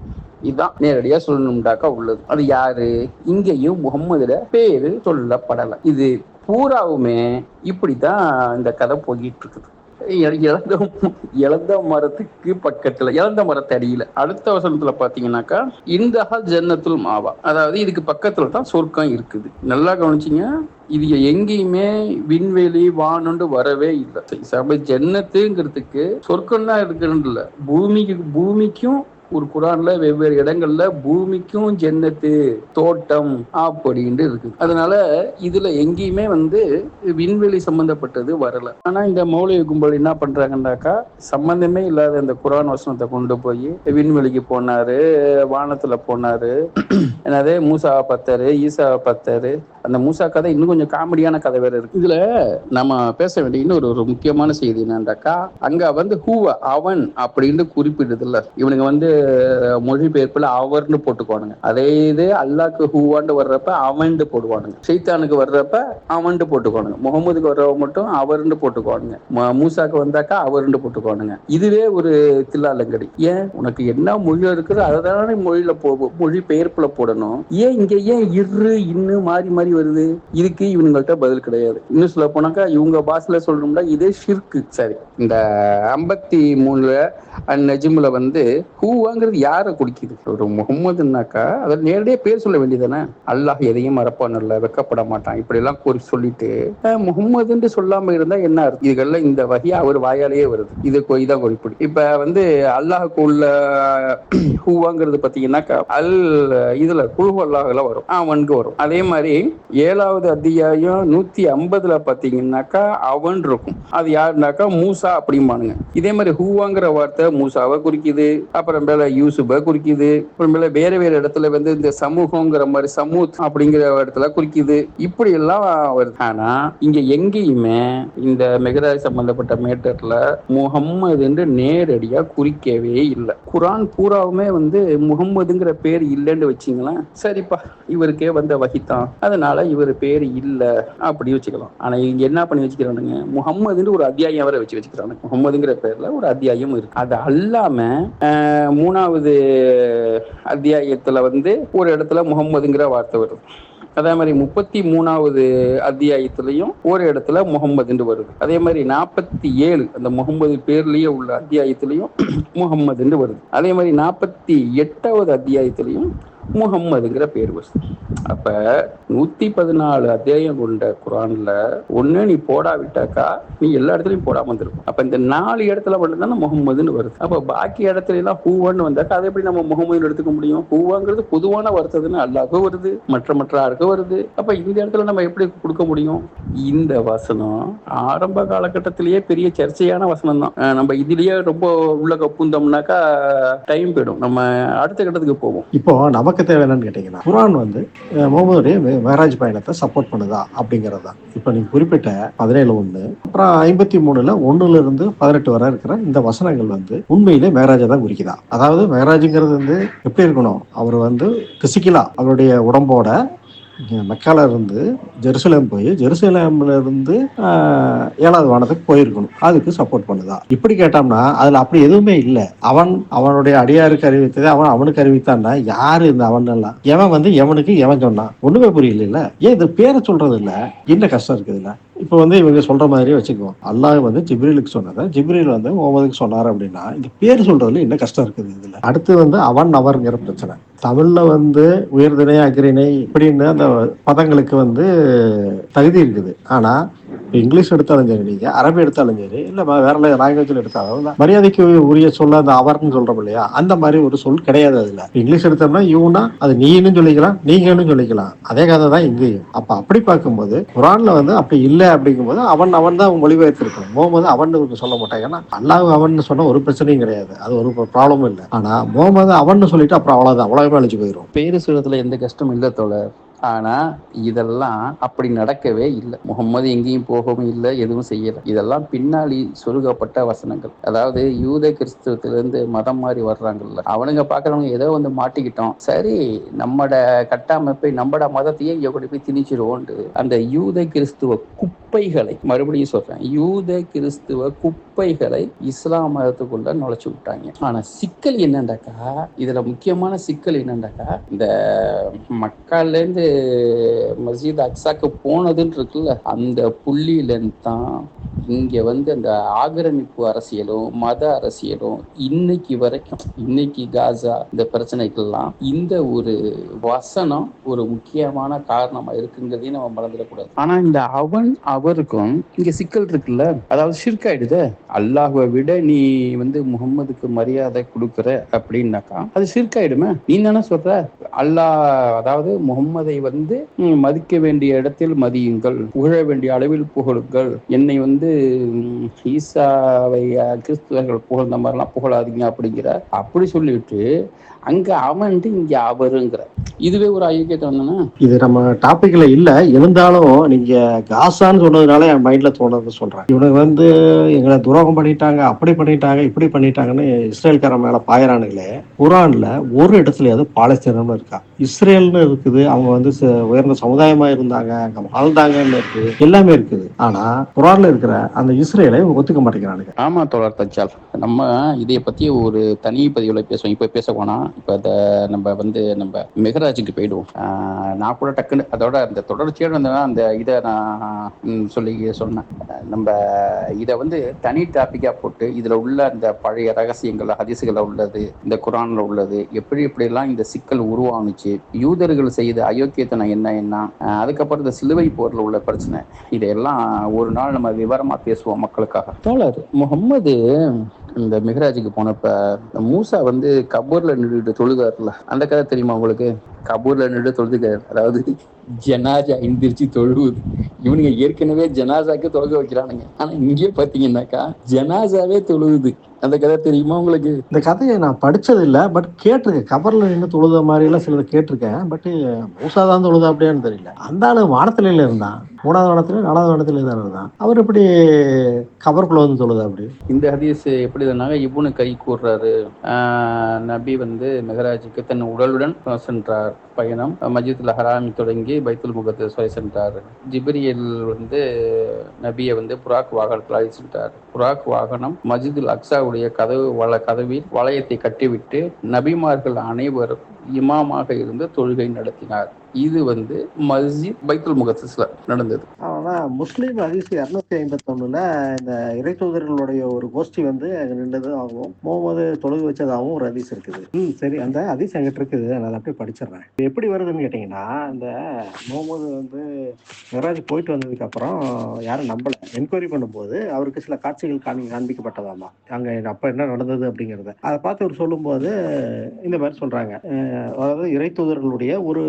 இதுதான் நேரடியா சொல்லணும்டாக்கா உள்ளது. அது யாரு? இங்கேயும் முகம்மதுல பேரு சொல்லப்படல. இது பூராவுமே இப்படித்தான் இந்த கதை போயிட்டு இருக்குது. இழந்த மரத்துக்கு பக்கத்துல, இழந்த மரத்து அடியில. அடுத்த வசனத்துல பாத்தீங்கன்னாக்கா இந்த ஜன்னத்துல் மாவா, அதாவது இதுக்கு பக்கத்துல தான் சொர்க்கம் இருக்குது. நல்லா கவனிச்சிங்க, இது எங்கேயுமே விண்வெளி வானொண்டு வரவே இல்லை. ஜன்னத்துங்கிறதுக்கு சொர்க்கம் தான் இருக்குன்னு இல்லை, பூமிக்கும் ஒரு குரான்ல வெவ்வேறு இடங்கள்ல பூமிக்கும் ஜன்னத்து தோட்டம் அப்படின்னு இருக்கு. அதனால இதுல எங்கேயுமே விண்வெளி சம்பந்தப்பட்டது வரல. ஆனா இந்த மௌலிக கும்பல் என்ன பண்றாங்கன்னாக்கா சம்பந்தமே இல்லாத இந்த குரான் வசனத்தை கொண்டு போய் விண்வெளிக்கு போனாரு, வானத்துல போனாரு, என்னது மூசாவை பார்த்தாரு, ஈசாவை பார்த்தாரு. அந்த மூசா கதை இன்னும் கொஞ்சம் காமெடியான கதை வேற இருக்கு. இதுல நம்ம பேச வேண்டிய இன்னொரு முக்கியமான செய்தி என்னன்னாக்கா, அங்க ஹூவ அவன் அப்படின்னு குறிப்பிடுது இல்ல, இவனுங்க மொழிபெயர்ப்புல அவர்னு போட்டுக்குவானுங்க. அதே இது அல்லாஹ்க்கு ஹூவான்னு வர்றப்ப அவன் போடுவானுங்க, ஷைத்தானுக்கு வர்றப்ப அவன் போட்டுக்குவானுங்க, முகமதுக்கு வர்றவங்க மட்டும் அவர்னு போட்டுக்குவானுங்க, மூசாக்கு வந்தாக்கா அவர்னு போட்டுக்குவானுங்க. இதுவே ஒரு தில்லாலங்கடி. ஏன் உனக்கு என்ன மொழி இருக்குது அதான மொழியில மொழி பெயர்ப்புல போடணும், ஏன் இங்க ஏன் இன்னு மாறி மாறி வருது? இதுக்கு இவங்கள்ட்ட பதில் கிடையாது. இன்னும் சொல்ல போனாக்கா இவங்க பாஷையில சொல்லணும்னா இதே ஷிர்கு. சரி, இந்த 53ல நஜ்முல ஹூவாங்கிறது யாரை குடிக்குது? ஒரு முகம்மதுன்னாக்கா அதில் நேரடியாக பேர் சொல்ல வேண்டியதானே. அல்லாஹ் எதையும் மறப்பான் இல்ல, வெக்கப்பட மாட்டான், இப்படி எல்லாம் சொல்லிட்டு முகம்மதுன்னு சொல்லாம இருந்தா என்ன அர்த்தம்? இதுகள்லாம் இந்த வகை அவர் வாயாலேயே வருது. இதான் குறிப்பிடு. இப்ப அல்லாஹுக்கு உள்ள ஹூவாங்கிறது பாத்தீங்கன்னாக்கா இதுல குழு அல்லாஹ்ல வரும், அவனுக்கு வரும். அதே மாதிரி 7வது அத்தியாயம் 150ல பாத்தீங்கன்னாக்கா அவன் இருக்கும், அது யாருனாக்கா மூசா அப்படிம்பானுங்க. இதே மாதிரி ஹூவாங்கிற வார்த்தை மூசாவை குறிக்குது, அப்புறம் மேல யூசுபை குறிக்குது, அப்புறம் மேல வேற வேற இடத்துல இந்த சமூகங்கிற மாதிரி சமூத் அப்படிங்கிற இடத்துல குறிக்குது. இப்படி எல்லாம் வருது. ஆனா இங்க எங்கேயுமே இந்த மெகராஜ் சம்பந்தப்பட்ட மேட்டர்ல முகம்மது என்று நேரடியா குறிக்கவே இல்லை. குரான் பூராவுமே முகம்மதுங்கிற பேர் இல்லைன்னு வச்சிங்களேன், சரிப்பா இவருக்கே வந்த வகித்தான், அதனால இவர் பேர் இல்ல அப்படி வச்சுக்கலாம். ஆனா இங்க என்ன பண்ணி வச்சுக்கிறானுங்க, முகம்மதுன்னு ஒரு அத்தியாயம் வரை வச்சுக்கிறானுங்க. முகம்மதுங்கிற பேர்ல ஒரு அத்தியாயம் இருக்கு. அது அல்லாம 3வது அத்தியாயத்துல ஒரு இடத்துல முகம்மதுங்கிற வார்த்தை வருது. அதே மாதிரி 33வது அத்தியாயத்திலையும் ஒரு இடத்துல முகம்மது வருது. அதே மாதிரி 47 அந்த முகம்மது பேர்லயே உள்ள அத்தியாயத்திலையும் முகம்மது வருது. அதே மாதிரி 48வது அத்தியாயத்திலையும் முகம்மதுங்கிற பேர் வருது. அப்ப 114 அத்தியாயம் கொண்ட குரான்ல ஒண்ணு நீ போடாவிட்டாக்கா நீ எல்லா இடத்துலயும் போடாம வந்திருக்கும். அப்ப இந்த 4 இடத்துல மட்டும்தானே முகம்மதுன்னு வருது. அப்ப பாக்கி இடத்துல எல்லாம் ஹூவான்னு வந்தாக்கா அதை எப்படி நம்ம முகம்மதுன்னு எடுத்துக்க முடியும்? ஹூவாங்கிறது பொதுவான வருத்ததுன்னு அல்லாஹ்க்கு வருது, மற்றாருக்கு வருது. அப்ப இந்த இடத்துல நம்ம எப்படி கொடுக்க முடியும்? இந்த வசனம் ஆரம்ப காலகட்டத்திலேயே பெரிய சர்ச்சையான வசனம் தான். நம்ம இதுலயே ரொம்ப உள்ள கப்புந்தோம்னாக்கா டைம் போயிடும். நம்ம அடுத்த கட்டத்துக்கு போவோம். இப்போ நமக்கு தேவை என்னன்னு கேட்டீங்கன்னா, குரான் முகமதுடைய மேராஜ் பயணத்தை சப்போர்ட் பண்ணுதா அப்படிங்கிறது தான். இப்போ நீங்க குறிப்பிட்ட 17:1 அப்புறம் 53ல 1ல இருந்து 18 வரை இருக்கிற இந்த வசனங்கள் உண்மையிலே மேராஜை தான் குறிக்குதா? அதாவது மேராஜுங்கிறது எப்படி இருக்கணும், அவர் பிசிக்கலா அவருடைய உடம்போட மெக்கால இருந்து ஜெருசலேம் போய் ஜெருசலேம்ல இருந்து 7வது வானத்துக்கு போயிருக்கணும், அதுக்கு சப்போர்ட் பண்ணுதா? இப்படி கேட்டோம்னா அதுல அப்படி எதுவுமே இல்லை. அவனுடைய அடியாருக்கு அறிவித்தது அவனுக்கு அறிவித்தான்னா யாரு இந்த அவன் எல்லாம்? எவன் எவனுக்கு எவன் சொன்னான்? ஒண்ணுமே புரியல. ஏன் இது பேரை சொல்றது இல்ல? என்ன கஷ்டம் இருக்குது இல்ல? இப்போ இவங்க சொல்ற மாதிரி வச்சுக்குவோம், அல்லாஹ் ஜிப்ரீலுக்கு சொன்னதை ஜிப்ரீல் முகமதுக்கு சொன்னாரு அப்படின்னா இந்த பேர் சொல்றதுல என்ன கஷ்டம் இருக்குது இதுல? அடுத்து அவன் அவர்ங்கிற பிரச்சனை. தமிழ்ல உயர்திணை அக்ரிணை இப்படின்னு அந்த பதங்களுக்கு தகுதி இருக்குது. ஆனா இப்போ இங்கிலீஷ் எடுத்தாலும் சரி, நீங்க அரபி எடுத்தாலும் சரி, இல்ல வேற லாங்குவேஜ்ல எடுத்தாலும் மரியாதைக்கு உரிய சொல்ல அந்த அவர்னு சொல்றோம் இல்லையா, அந்த மாதிரி ஒரு சொல் கிடையாது அதுல. இங்கிலீஷ் எடுத்தோம்னா யூனா அது நீன்னு சொல்லிக்கலாம், நீங்கன்னு சொல்லிக்கலாம். அதே கதை தான் இங்கேயும். அப்ப அப்படி பார்க்கும்போது குரான்ல வந்து அப்படி இல்லை அப்படிங்கும்போது அவன் தான் மொழிபெயர்த்திருக்கணும். முகமது அவன் சொல்ல மாட்டாங்க. ஏன்னா அல்லாஹ் அவன் சொன்ன ஒரு பிரச்சனையும் கிடையாது, அது ஒரு ப்ராப்ளமும் இல்லை. ஆனா முகமது அவன் சொல்லிட்டு அப்புறம் அவ்வளவுதான், உலகமே அழிச்சு போயிடும். பேரு சொல்றதுல எந்த கஷ்டமும் இல்லை தோழர். ஆனா இதெல்லாம் அப்படி நடக்கவே இல்லை. முகம்மது எங்கேயும் போகவும் இல்லை, எதுவும் செய்யல. இதெல்லாம் பின்னாடி சொருகப்பட்ட வசனங்கள். அதாவது யூத கிறிஸ்தவத்திலிருந்து மதம் மாறி வர்றாங்கல்ல, அவனுங்க பாக்குறவங்க ஏதோ வந்து மாட்டிக்கிட்டோம், சரி நம்மட கட்டமைப்பை நம்மட மதத்தையே இங்க கொண்டு போய் திணிச்சிருவோன்ட்டு அந்த யூத கிறிஸ்துவ குப்பைகளை, மறுபடியும் சொல்றேன், யூத கிறிஸ்துவ குப்பைகளை இஸ்லாம் மதத்துக்குள்ள நுழைச்சு விட்டாங்க. ஆனா சிக்கல் என்னண்டாக்கா, இதுல முக்கியமான சிக்கல் என்னண்டாக்கா, இந்த மக்கால இருந்து மஸ்ஜித் அக்ஸாக்கு போனதுன்னு இருக்குல்ல, அந்த புள்ளியிலேருந்து தான் இங்க வந்து அந்த ஆக்கிரமிப்பு அரசியலும் மத அரசியலும் இன்னைக்கு வரைக்கும், இன்னைக்கு காசா இந்த பிரச்சனைக்கெல்லாம் இந்த ஒரு வசனம் ஒரு முக்கியமான காரணமா இருக்குங்கிறதையும் நம்ம மறந்துடக்கூடாது. ஆனா இந்த அவருக்கும் இங்க சிக்கல் இருக்குல்ல, அதாவது ஷிர்க் ஆயிடுது. அல்லாஹ்வை விட நீ வந்து முகம்மதுக்கு மரியாதை கொடுக்குற அப்படின்னாக்கா அது ஷிர்க் ஆயிடுமே. நீ தானே சொல்ற அல்லாஹ், அதாவது முகம்மதை வந்து மதிக்க வேண்டிய இடத்தில் மதியுங்கள், புகழ வேண்டிய அளவில் புகழுங்கள், என்னை வந்து ஈசாவை கிறிஸ்துவர்கள் புகழ்ந்த மாதிரிலாம் புகழாதீங்க அப்படிங்கிற. அப்படி சொல்லிட்டு அங்க அவன்ட்டு இங்க அவருங்கிற, இதுவே ஒரு ஐக்கியத்தனம் தானே. இது நம்ம டாபிக்ல இல்ல, இருந்தாலும் நீங்க காசான்னு சொன்னதுனால என் மைண்ட்ல தோணுது சொல்றேன். இவனுக்கு வந்து எங்களை துரோகம் பண்ணிட்டாங்க, அப்படி பண்ணிட்டாங்க, இப்படி பண்ணிட்டாங்கன்னு இஸ்ரேல்காரன் மேல பாயறானுங்களே. குரான்ல ஒரு இடத்துலயாவது பாலஸ்தீனம்னு இருக்கா? இஸ்ரேல்னு இருக்குது, அவங்க வந்து உயர்ந்த சமுதாயமா இருந்தாங்க, அங்க வாழ்ந்தாங்கன்னு இருக்கு, எல்லாமே இருக்குது. ஆனா குரான்ல இருக்கிற அந்த இஸ்ரேலை ஒத்துக்க மாட்டேங்கிறானுங்க. ஆமா தோழர் தச்சால், நம்ம இதை பத்தி ஒரு தனி பதிவுல பேசுவோம். இப்ப பேச போனா இப்ப நம்ம வந்து நம்ம மெகராஜுக்கு போயிடுவோம். நான் கூட டக்குன்னு அதோட அந்த தொடர்ச்சியோட இருந்தேன்னா அந்த இதை நான் சொல்லி சொன்னேன். நம்ம இதை வந்து தனி டாபிக்கா போட்டு இதுல உள்ள அந்த பழைய ரகசியங்கள் ஹதீசுகளை உள்ளது, இந்த குரான்ல உள்ளது, எப்படி எப்படிலாம் இந்த சிக்கல் உருவானுச்சு, யூதர்கள் செய்த அயோக்கியத்தனம் என்ன, அதுக்கப்புறம் இந்த சிலுவை போர்ல உள்ள பிரச்சனை, இதையெல்லாம் ஒரு நாள் நம்ம விவரமா பேசுவோம் மக்களுக்காக. தோழர், முகம்மது இந்த மிஹ்ராஜுக்கு போனப்ப மூசா வந்து கபூர்ல நின்றுட்டு தொழுதாருல, அந்த கதை தெரியுமா உங்களுக்கு? கபூர்ல நின்று தொழுதுக்காரு, அதாவது ஜனாஜா எந்திரிச்சு தொழுவுது. இவனுங்க ஏற்கனவே ஜனாசாக்கு தொழுக வைக்கிறானுங்க, ஆனா இங்கே பாத்தீங்கன்னாக்கா ஜனாசாவே தொழுவுது. அந்த கதை தெரியுமா உங்களுக்கு? இந்த கதையை நான் படிச்சது இல்லை, பட் கேட்டிருக்கேன். கபர்ல நின்று தொழுத மாதிரி எல்லாம் சிலர் கேட்டிருக்கேன். பட் மூசா தான் தொழுதா அப்படியான்னு தெரியல. அந்த ஆளு வானத்தில இருந்தான், 3வது வானத்துல 4வது வானத்திலே தான் இருந்தான். அவர் எப்படி கபருக்குள்ள வந்து தொழுதா? அப்படி இந்த ஹதீஸ் எப்படி சொன்னாங்க, இப்னு கை கூறுறாரு, நபி வந்து மெஹராஜுக்கு தன் உடலுடன் சென்றார் பயணம். மஸ்ஜிதுல் ஹராமி தொடங்கி பைத்துல் முகத்தஸ் வரை சென்றார். ஜிப்ரியல் வந்து நபியை வந்து புராக் வாகனத்தில் அழைச்சிட்டார். புராக் வாகனம் மஸ்ஜிதுல் அக்ஸாவுடைய கதவில் வளையத்தை கட்டிவிட்டு நபிமார்கள் அனைவரும் இமாமாக இருந்து தொழுகை நடத்தினார். இது வந்து மஸ்ஜித் பைத்துல் முகத்தஸ்ல நடந்தது. ஆனா முஸ்லீம் ஹதீஸ் 251ல இந்த இறை தூதர்களுடைய ஒரு கோஷ்டி வந்து அங்க நின்றது ஆகும், முகமது தொழுகு வச்சதாகவும் ஒரு ஹதீஸ் இருக்குது. சரி, அந்த ஹதீஸ் என்கிட்ட இருக்குது, நான் அதை அப்படியே படிச்சிடுறேன். எப்படி வருதுன்னு கேட்டீங்கன்னா, இந்த முகமது வந்து மிராஜ் போயிட்டு வந்ததுக்கு அப்புறம் யாரும் நம்பல. என்கொயரி பண்ணும்போது அவருக்கு சில காட்சிகள் காண்பிக்கப்பட்டதாமா, அங்க அப்ப என்ன நடந்தது அப்படிங்கறத. அதை பார்த்து அவர் சொல்லும்போது இந்த மாதிரி சொல்றாங்க. அதாவது இறை தூதர்களுடைய ஒரு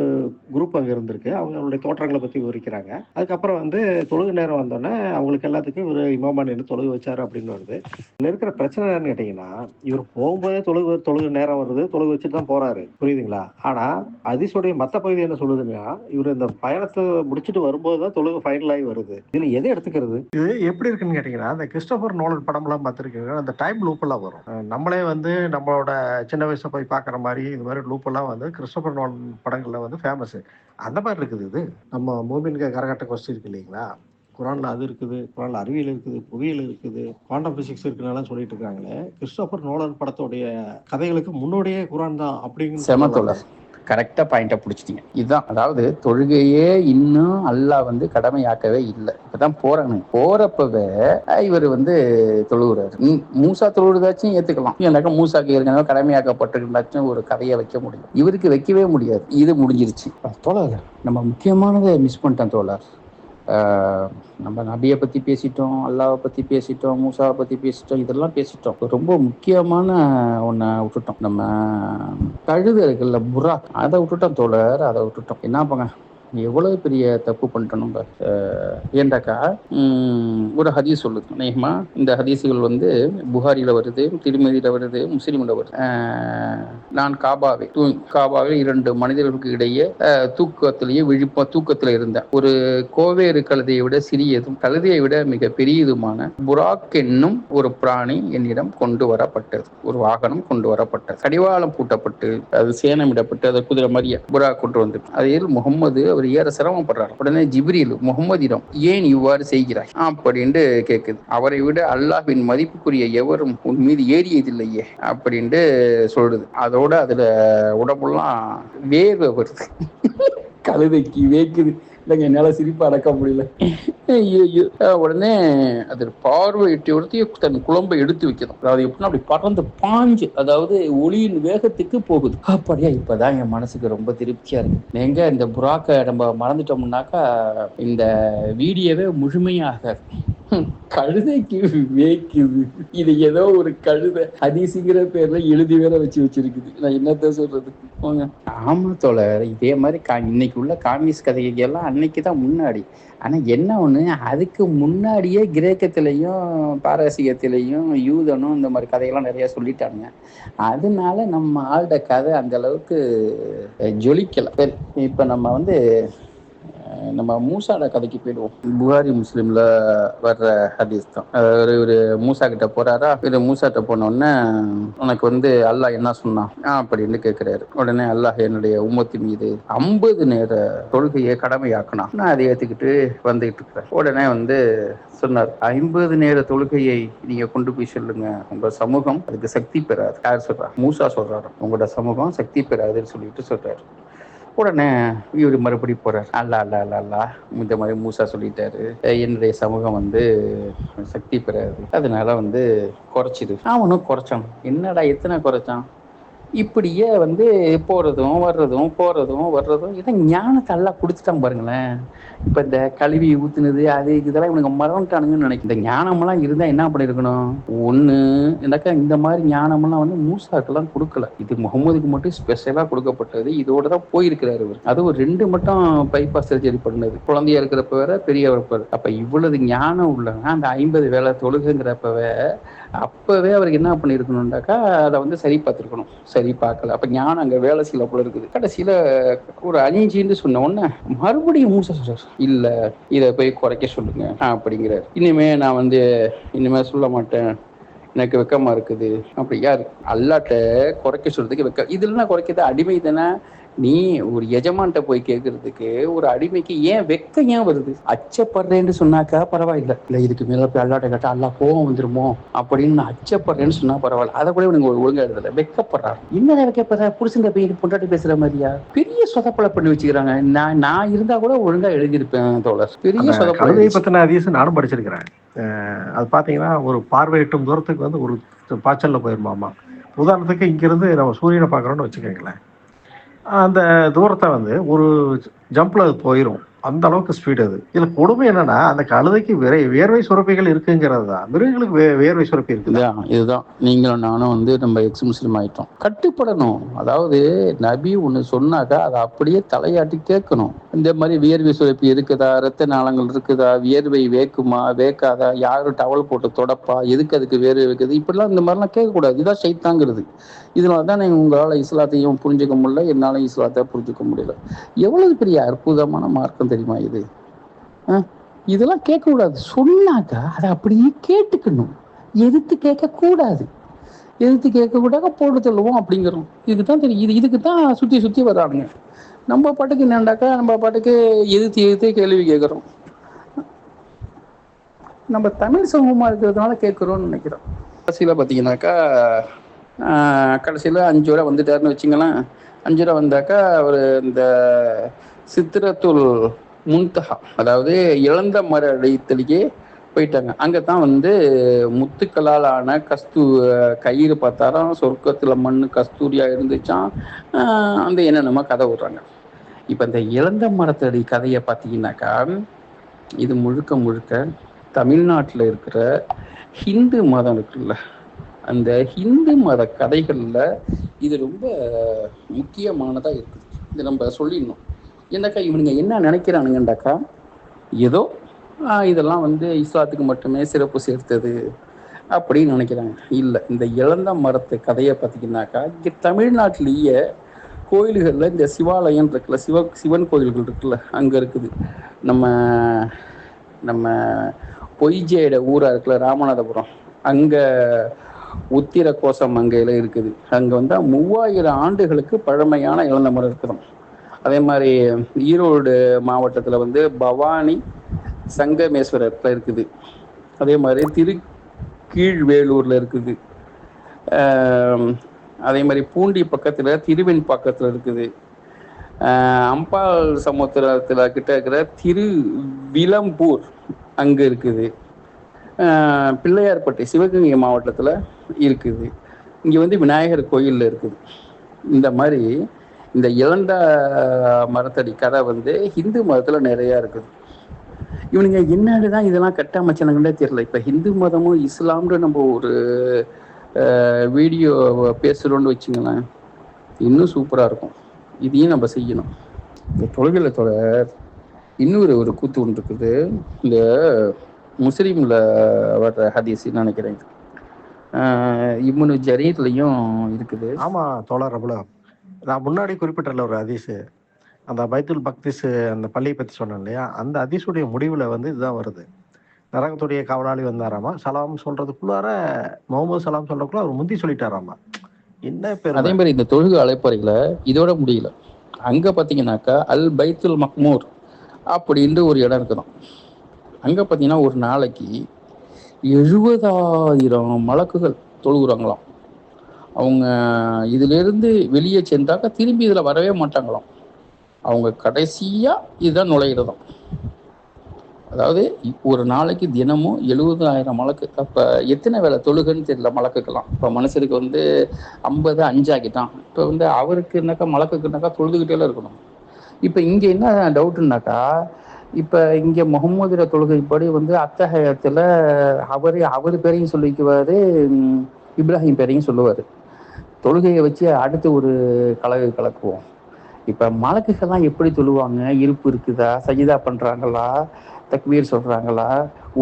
குரூப் அங்க இருந்திருக்கு, அவங்களுடைய தோற்றங்களை பத்தி விவரிக்கிறாங்க. அதுக்கப்புறம் வந்து தொழுகு நேரம் வந்தோடனே அவங்களுக்கு எல்லாத்துக்கும் ஒரு இமாமா நின்று தொழுகு வச்சாரு அப்படின்னு வருது. இதுல இருக்கிற பிரச்சனை என்னன்னு கேட்டீங்கன்னா, இவர் போகும்போதே தொழுகு நேரம் வருது, தொழுகு வச்சுட்டு தான் போறாரு, புரியுதுங்களா? ஆனா ஹதீஸுடைய மத்த பகுதி என்ன சொல்லுதுன்னா, இவர் இந்த பயணத்தை முடிச்சுட்டு வரும்போதுதான் தொழுகு ஃபைனல் ஆகி வருது. இதுல எதை எடுத்துக்கிறது? இது எப்படி இருக்குன்னு கேட்டீங்கன்னா, இந்த கிறிஸ்டோபர் நோலன் படம் எல்லாம் பார்த்திருக்கீங்க, அந்த டைம் லூப் எல்லாம் வரும். நம்மளே வந்து நம்மளோட சின்ன வயசுல போய் பாக்குற மாதிரி இது மாதிரி லூப் எல்லாம் வந்து கிறிஸ்டோபர் நோலன் படங்கள்ல வந்து ஃபேமஸ். அந்த மாதிரி இருக்குது. இது நம்ம மூமின்க கரகாட்ட கொஸ்டின் இருக்கு இல்லைங்களா, குரான்ல அது இருக்குது, குரான்ல அறிவியல் இருக்குது, புவியியல் இருக்குது, குவாண்டம் பிசிக்ஸ் இருக்குன்னு சொல்லிட்டு இருக்காங்களே. கிறிஸ்டோபர் நோலன் படத்தோடைய கதைகளுக்கு முன்னோடியே குரான் தான் அப்படிங்கிற கரெக்டா பாயிண்டா பிடிச்சிட்டீங்க. இதுதான், அதாவது தொழுகையே இன்னும் அல்லாஹ் வந்து கடமையாக்கவே இல்லை, இப்பதான் போறாங்க. போறப்பவே இவர் வந்து தொழுகிறாரு. மூசா தொழுகிறதாச்சும் ஏத்துக்கலாம், எனக்கு மூசாக்கு ஏற்கனவே கடமையாக்கப்பட்டிருந்தாச்சும் ஒரு கதையை வைக்க முடியும், இவருக்கு வைக்கவே முடியாது. இது முடிஞ்சிருச்சு. தோழர், நம்ம முக்கியமானதை மிஸ் பண்ணிட்டோம் தோழர். நம்ம நபியை பற்றி பேசிட்டோம், அல்லாவை பற்றி பேசிட்டோம், மூசாவை பற்றி பேசிட்டோம், இதெல்லாம் பேசிட்டோம். ரொம்ப முக்கியமான ஒன்றை விட்டுட்டோம். நம்ம கழுதை இருக்குல்ல, புறாக், அதை விட்டுட்டோம் தோழர், அதை விட்டுட்டோம். என்ன பண்ண, எவ்வளவு பெரிய தப்பு பண்ணிட்டோம் நம்ம. ஏண்டாக்கா ஒரு ஹதீஸ் சொல்லுது நேகமா. இந்த ஹதீஸுகள் வந்து புகாரில வருது, திருமதியில வருது, முஸ்லீம்ல வருது. நான் காபாவில் 2 மனிதர்களுக்கு இடையே தூக்கத்திலேயே தூக்கத்தில் இருந்தேன். ஒரு கோவேறு கழுதையை விட சிறியதும் கழுதையை விட மிக பெரியதுமான புராக் என்னும் ஒரு பிராணி என்னிடம் கொண்டு வரப்பட்டது. ஒரு வாகனம் கொண்டு வரப்பட்டது, கடிவாளம் பூட்டப்பட்டு அது சேனமிடப்பட்டு, அதை குதிரை மாதிரியா புராக் கொண்டு வந்து அதில் முகம்மது அவர் ஏற சிரமப்படுறார். உடனே ஜிப்ரீல் முகம்மதிடம் ஏன் இவ்வாறு செய்கிறாய் அப்படின்ட்டு கேட்குது. அவரை விட அல்லாஹ்வின் மதிப்புக்குரிய எவரும் உன் மீது ஏறியதில்லையே அப்படின்ட்டு சொல்லுது. அதோட அதுல உடம்புலாம் வேர்வை வருது. கழுதைக்கு வேக்குது. இல்லைங்க, என்னால சிரிப்பு அடக்க முடியல. உடனே அது பார்வையிட்டு ஒருத்தி தன் குழம்பை எடுத்து வைக்கணும். அதாவது எப்படின்னா அப்படி பறந்து பாஞ்சு, அதாவது ஒளியின் வேகத்துக்கு போகுது. அப்படியா, இப்பதான் என் மனசுக்கு ரொம்ப திருப்தியா இருக்கு. நீங்க இந்த புறாக்க நம்ம மறந்துட்டோம்னாக்கா இந்த வீடியோவே முழுமையாக கழுதைக்கு வேக்குது. இது ஏதோ ஒரு கழுதை ஹதீஸுங்கிற பேர்ல எழுதி வேற வச்சிருக்குது. நான் என்னத்த சொல்றது. ஆமா தோழர், இதே மாதிரி இன்னைக்கு உள்ள காமிஸ் கதைகள்லாம் அன்னைக்குதான் முன்னாடி. ஆனா என்ன ஒண்ணு, அதுக்கு முன்னாடியே கிரேக்கத்திலையும் பாரசீகத்திலையும் யூதனும் இந்த மாதிரி கதைகள்லாம் நிறைய சொல்லிட்டாங்க. அதனால நம்ம ஆள்ட கதை அந்த அளவுக்கு ஜொலிக்கல. இப்ப நம்ம வந்து நம்ம மூசாட கதைக்கு போயிடுவோம். புகாரி முஸ்லீம்ல வர்ற ஹதீஸ் தான். ஒரு மூசா கிட்ட போறாரா. இது மூசாட்ட போனோடனே உனக்கு வந்து அல்லாஹ் என்ன சொன்னான் அப்படின்னு கேட்கிறாரு. உடனே அல்லாஹ் என்னுடைய உம்மத்தின் மீது 50 நேர தொழுகையை கடமையாக்கணும், நான் அதை ஏத்துக்கிட்டு வந்துகிட்டு இருக்கிறேன். உடனே வந்து சொன்னார், 50 நேர தொழுகையை நீங்க கொண்டு போய் சொல்லுங்க, உங்க சமூகம் அதுக்கு சக்தி பெறாது. யார் சொல்றா? மூசா சொல்றாரு, உங்களோட சமூகம் சக்தி பெறாதுன்னு சொல்லிட்டு சொல்றாரு. உடனே இவர் மறுபடி போறார். அல்லா இந்த மாதிரி மூசா சொல்லிட்டாரு, என்னுடைய சமூகம் வந்து சக்தி பெறாது, அதனால வந்து குறைச்சிது. அவனும் குறைச்சான். என்னடா எத்தனை குறைச்சான்? இப்படியே வந்து போறதும் வர்றதும் இதான் ஞானத்தை எல்லாம் கொடுத்துட்டான் பாருங்களேன். இப்ப இந்த கல்வி ஊத்துனது அது இதெல்லாம் இவனுக்கு மறந்துட்டானுங்கன்னு நினைக்கிறேன். இந்த ஞானமெல்லாம் இருந்தா என்ன பண்ணிருக்கணும்? ஒண்ணு எனக்கா இந்த மாதிரி ஞானமெல்லாம் வந்து மூசாக்கெல்லாம் கொடுக்கல. இது முகமதுக்கு மட்டும் ஸ்பெஷலா கொடுக்கப்பட்டது. இதோட தான் போயிருக்கிறாரு இவர். அது ஒரு 2 மட்டும் பைபாஸ் சர்ஜரி பண்ணது. குழந்தையா இருக்கிறப்ப வேற, பெரியவர் வேற. அப்ப இவ்வளவு ஞானம் உள்ளவங்க அந்த 50 வேளை தொழுகைங்கிறப்பவே அப்பவே அவருக்கு என்ன பண்ணிருக்கணும்னாக்கா அதை வந்து சரி பார்த்துருக்கணும். சரி பார்க்கல. அப்ப ஞானம் அங்க வேலை செய்யல போல இருக்குது. கடைசியில ஒரு அணிஞ்சின்னு சொன்ன உடனே மறுபடியும் மூசா சொல்றாரு, இல்ல இதை போய் குறைக்க சொல்லுங்க அப்படிங்கிறாரு. இனிமே சொல்ல மாட்டேன், எனக்கு வெக்கமா இருக்குது. அப்படி யாரு? அல்லாட்ட குறைக்க சொல்றதுக்கு வெக்க. இதுல குறைக்கிறது அடிமை தானே. நீ ஒரு எஜமான்ட்ட போய் கேட்கறதுக்கு ஒரு அடிமைக்கு ஏன் வெக்கம் ஏன் வருது? அச்சப்படுறேன்னு சொன்னாக்கா பரவாயில்ல. இல்ல இதுக்கு மேல போய் அல்லாட்ட கேட்டா அல்லா கோவம் வந்துருமோ அப்படின்னு அச்சப்படுறேன்னு சொன்னா பரவாயில்ல. அதை கூட நீங்க ஒழுங்கா எழுதல, வெக்கப்படுறாரு. என்ன வெக்கப்படுற? புருஷங்க போய் பொண்டாட்டி பேசுற மாதிரியா பெரிய சொதப்பலை பண்ணி வச்சுக்கிறாங்க. நான் இருந்தா கூட ஒழுங்கா எழுதியிருப்பேன் தோழர். பெரிய சொதப்பலை பத்தின அதிகம் நானும் படிச்சிருக்கிறேன். அது பாத்தீங்கன்னா ஒரு பார்வையிட்டும் தூரத்துக்கு வந்து ஒரு பாய்ச்சல்ல போயிருமாமா. உதாரணத்துக்கு இங்கிருந்து நம்ம சூரியனை பார்க்குறோன்னு வச்சுக்கோங்களேன், அந்த தூரத்தை வந்து ஒரு ஜம்ப்ல அது போயிடும். அந்த அளவுக்கு ஸ்பீட் அது. இதுல கொடுமை என்னன்னா, அந்த கழுதைக்கு வேர்வை சுரப்பிகள் இருக்குங்கிறது தான். மிருகங்களுக்கு வேர்வை சுரப்பி இருக்குது. இதுதான் நீங்களும் நானும் வந்து நம்ம எக்ஸ் முஸ்லீம் ஆயிட்டோம். கட்டுப்படணும். அதாவது நபி ஒண்ணு சொன்னாக்கா அதை அப்படியே தலையாட்டி கேட்கணும். இந்த மாதிரி வியர்வை சுரப்பி இருக்குதா, ரத்த நாளங்கள் இருக்குதா, வியர்வை வேக்குமா வேக்காதா, யாரும் டவல் போட்டு தொடப்பா, எதுக்கு அதுக்கு வேர்வை வைக்குது, இப்படிலாம் இந்த மாதிரிலாம் கேட்கக்கூடாது. இதுதான் ஷைத்தாங்கிறது. இதனாலதான் நீங்க உங்களால இஸ்லாத்தையும் புரிஞ்சுக்க முடியல, என்னால இஸ்லாத்தை புரிஞ்சுக்க முடியல. எவ்வளவு பெரிய அற்புதமான மார்க்கம் தெரியுமா இது? இதெல்லாம் கேட்க கூடாது. சொன்னாக்கா அதை அப்படியே கேட்டுக்கணும். எதிர்த்து கேட்க கூடாது. எதிர்த்து கேட்க கூடாது, போட்டு சொல்லுவோம் அப்படிங்கிறோம். இதுக்குதான் தெரியும். இதுக்கு தான் சுத்தி வர்றானுங்க. நம்ம பாட்டுக்கு என்னண்டாக்கா நம்ம பாட்டுக்கு எதிர்த்து கேள்வி கேட்கிறோம். நம்ம தமிழ் சமூகமா இருக்கிறதுனால கேட்கிறோம்னு நினைக்கிறோம். கடைசியில பாத்தீங்கன்னாக்கா கடைசியில 5 ரூபா வந்துட்டாருன்னு வச்சுங்களேன். 5 ரூபா வந்தாக்கா அவர் இந்த சித்திரத்துல் முன்தஹா, அதாவது இழந்த மர அடித்தலிக்கே போயிட்டாங்க. அங்கதான் வந்து முத்துக்களால் ஆன கயிறு பார்த்தாராம். சொர்க்கத்துல மண்ணு கஸ்தூரியா இருந்துச்சான். அந்த என்னென்னமா கதை விடுறாங்க. இப்ப இந்த இழந்த மரத்தடி கதையை பார்த்தீங்கன்னாக்கா இது முழுக்க முழுக்க தமிழ்நாட்டில் இருக்கிற ஹிந்து மதம் இருக்குல்ல, அந்த ஹிந்து மத கதைகளில் இது ரொம்ப முக்கியமானதாக இருக்குது. இது நம்ம சொல்லிடணும். என்னக்கா இவனுங்க என்ன நினைக்கிறானுங்கண்டாக்கா, ஏதோ இதெல்லாம் இஸ்லாத்துக்கு மட்டுமே சிறப்பு சேர்த்தது அப்படின்னு நினைக்கிறாங்க. இல்லை, இந்த இழந்த மரத்து கதையை பார்த்தீங்கன்னாக்கா, இங்கே தமிழ்நாட்டிலேயே கோயில்களில் இந்த சிவாலயம் இருக்குல்ல, சிவன் கோயில்கள் இருக்குல்ல, அங்கே இருக்குது. நம்ம நம்ம பொய்ஜையோட ஊராக இருக்குல்ல, ராமநாதபுரம், அங்கே உத்திர கோசம் மங்கையில் இருக்குது. அங்கே 3000 ஆண்டுகளுக்கு பழமையான இழந்த மரம் இருக்குதும். அதே மாதிரி ஈரோடு மாவட்டத்தில் பவானி சங்கமேஸ்வரத்தில் இருக்குது. அதே மாதிரி திருக்கீழ்வேலூரில் இருக்குது. அதே மாதிரி பூண்டி பக்கத்தில் திருவெண்பாக்கத்தில் இருக்குது. அம்பாள் சமுத்திரத்தில் கிட்ட இருக்கிற திருவிளம்பூர் அங்கே இருக்குது. பிள்ளையார்பட்டி சிவகங்கை மாவட்டத்தில் இருக்குது. இங்கே விநாயகர் கோயிலில் இருக்குது. இந்த மாதிரி இந்த இழந்த மரத்தடி கதை ஹிந்து மதத்தில் நிறையா இருக்குது. இவனுங்க என்னதான் இதெல்லாம் கட்டமைச்சானுங்கன்னே தெரியல. இப்போ ஹிந்து மதமும் இஸ்லாம்னு நம்ம ஒரு வீடியோ பேசுகிறோன்னு வச்சுங்களேன், இன்னும் சூப்பராக இருக்கும். இதையும் நம்ம செய்யணும். இந்த தொழுகையில் தொடர் இன்னொரு கூத்து ஒன்று இருக்குது. இந்த முஸ்லீமில் வர்ற ஹதீஸ்ன்னு நினைக்கிறேன், இப்னு ஜரீர்லையும் இருக்குது. ஆமாம் தோழர், அவ்வளோ நான் முன்னாடி குறிப்பிட்டல ஒரு ஹதீஸு, அந்த பைத்துல் மக்திஸ் அந்த பள்ளியை பற்றி சொன்னேன் இல்லையா, அந்த ஹதீஸுடைய முடிவில் இதுதான் வருது. நரகத்துடைய காவலாளி வந்தாராமா, சலாம் சொல்றதுக்குள்ளார முகமது சலாம் சொல்றதுக்குள்ள அவர் முந்தி சொல்லிட்டாராமா. என்ன பேர்? அதே மாதிரி இந்த தொழுகை அழைப்பறையில இதோட முடியல. அங்க பாத்தீங்கன்னாக்கா அல் பைத்துல் மக்மூர் அப்படின்ற ஒரு இடம் இருக்குதான். அங்க பாத்தீங்கன்னா ஒரு நாளைக்கு 70,000 மலக்குகள் தொழுகிறாங்களாம். அவங்க இதுல இருந்து வெளியே சென்றாக்க திரும்பி இதுல வரவே மாட்டாங்களாம். அவங்க கடைசியா இதுதான் நுழையிறதாம். அதாவது ஒரு நாளைக்கு தினமும் 70,000 மலக்கு. அப்போ எத்தனை வேலை தொழுகைன்னு தெரியல மலக்குக்கெல்லாம். இப்போ மனுஷருக்கு 50 5 ஆக்கிட்டான். இப்போ அவருக்குனாக்கா மலக்குக்குனாக்கா தொழுதுகிட்டே இருக்கணும். இப்போ இங்கே என்ன டவுட்டுனாக்கா, இப்போ இங்கே முகமதுர தொழுகைப்படி அத்தஹியத்தில் அவர் பேரையும் சொல்லிக்குவார், இப்ராஹிம் பேரையும் சொல்லுவார். தொழுகையை வச்சு அடுத்து ஒரு கலக்குவோம். இப்போ மலக்குகள்லாம் எப்படி தொழுவாங்க? இருப்பு இருக்குதா? சஜிதா பண்ணுறாங்களா? தக்பீர் சொல்கிறாங்களா?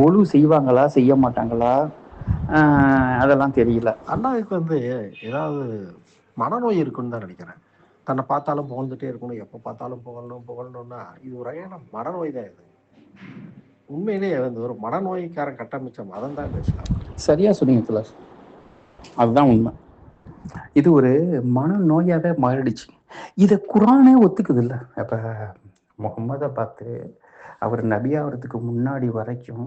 ஒழு செய்வாங்களா? செய்ய மாட்டாங்களா? அதெல்லாம் தெரியல. அண்ணாவுக்கு ஏதாவது மனநோய் இருக்குன்னு தான் நினைக்கிறேன். தன்னை பார்த்தாலும் புகழ்ந்துட்டே இருக்கணும், எப்போ பார்த்தாலும் புகழணும்னா இது ஒரு வகையான மனநோய் தான். இது உண்மையிலேயே ஒரு மனநோய்க்காரன் கட்டமைச்ச மதம் தான் பேசலாம். சரியா சொன்னீங்க துளர், அதுதான் உண்மை. இது ஒரு மனநோயாவே மாறிடுச்சு. இதை குரானே ஒத்துக்குது இல்லை. அப்போ முகம்மதை பார்த்து அவர் நபி ஆகிறதுக்கு முன்னாடி வரைக்கும்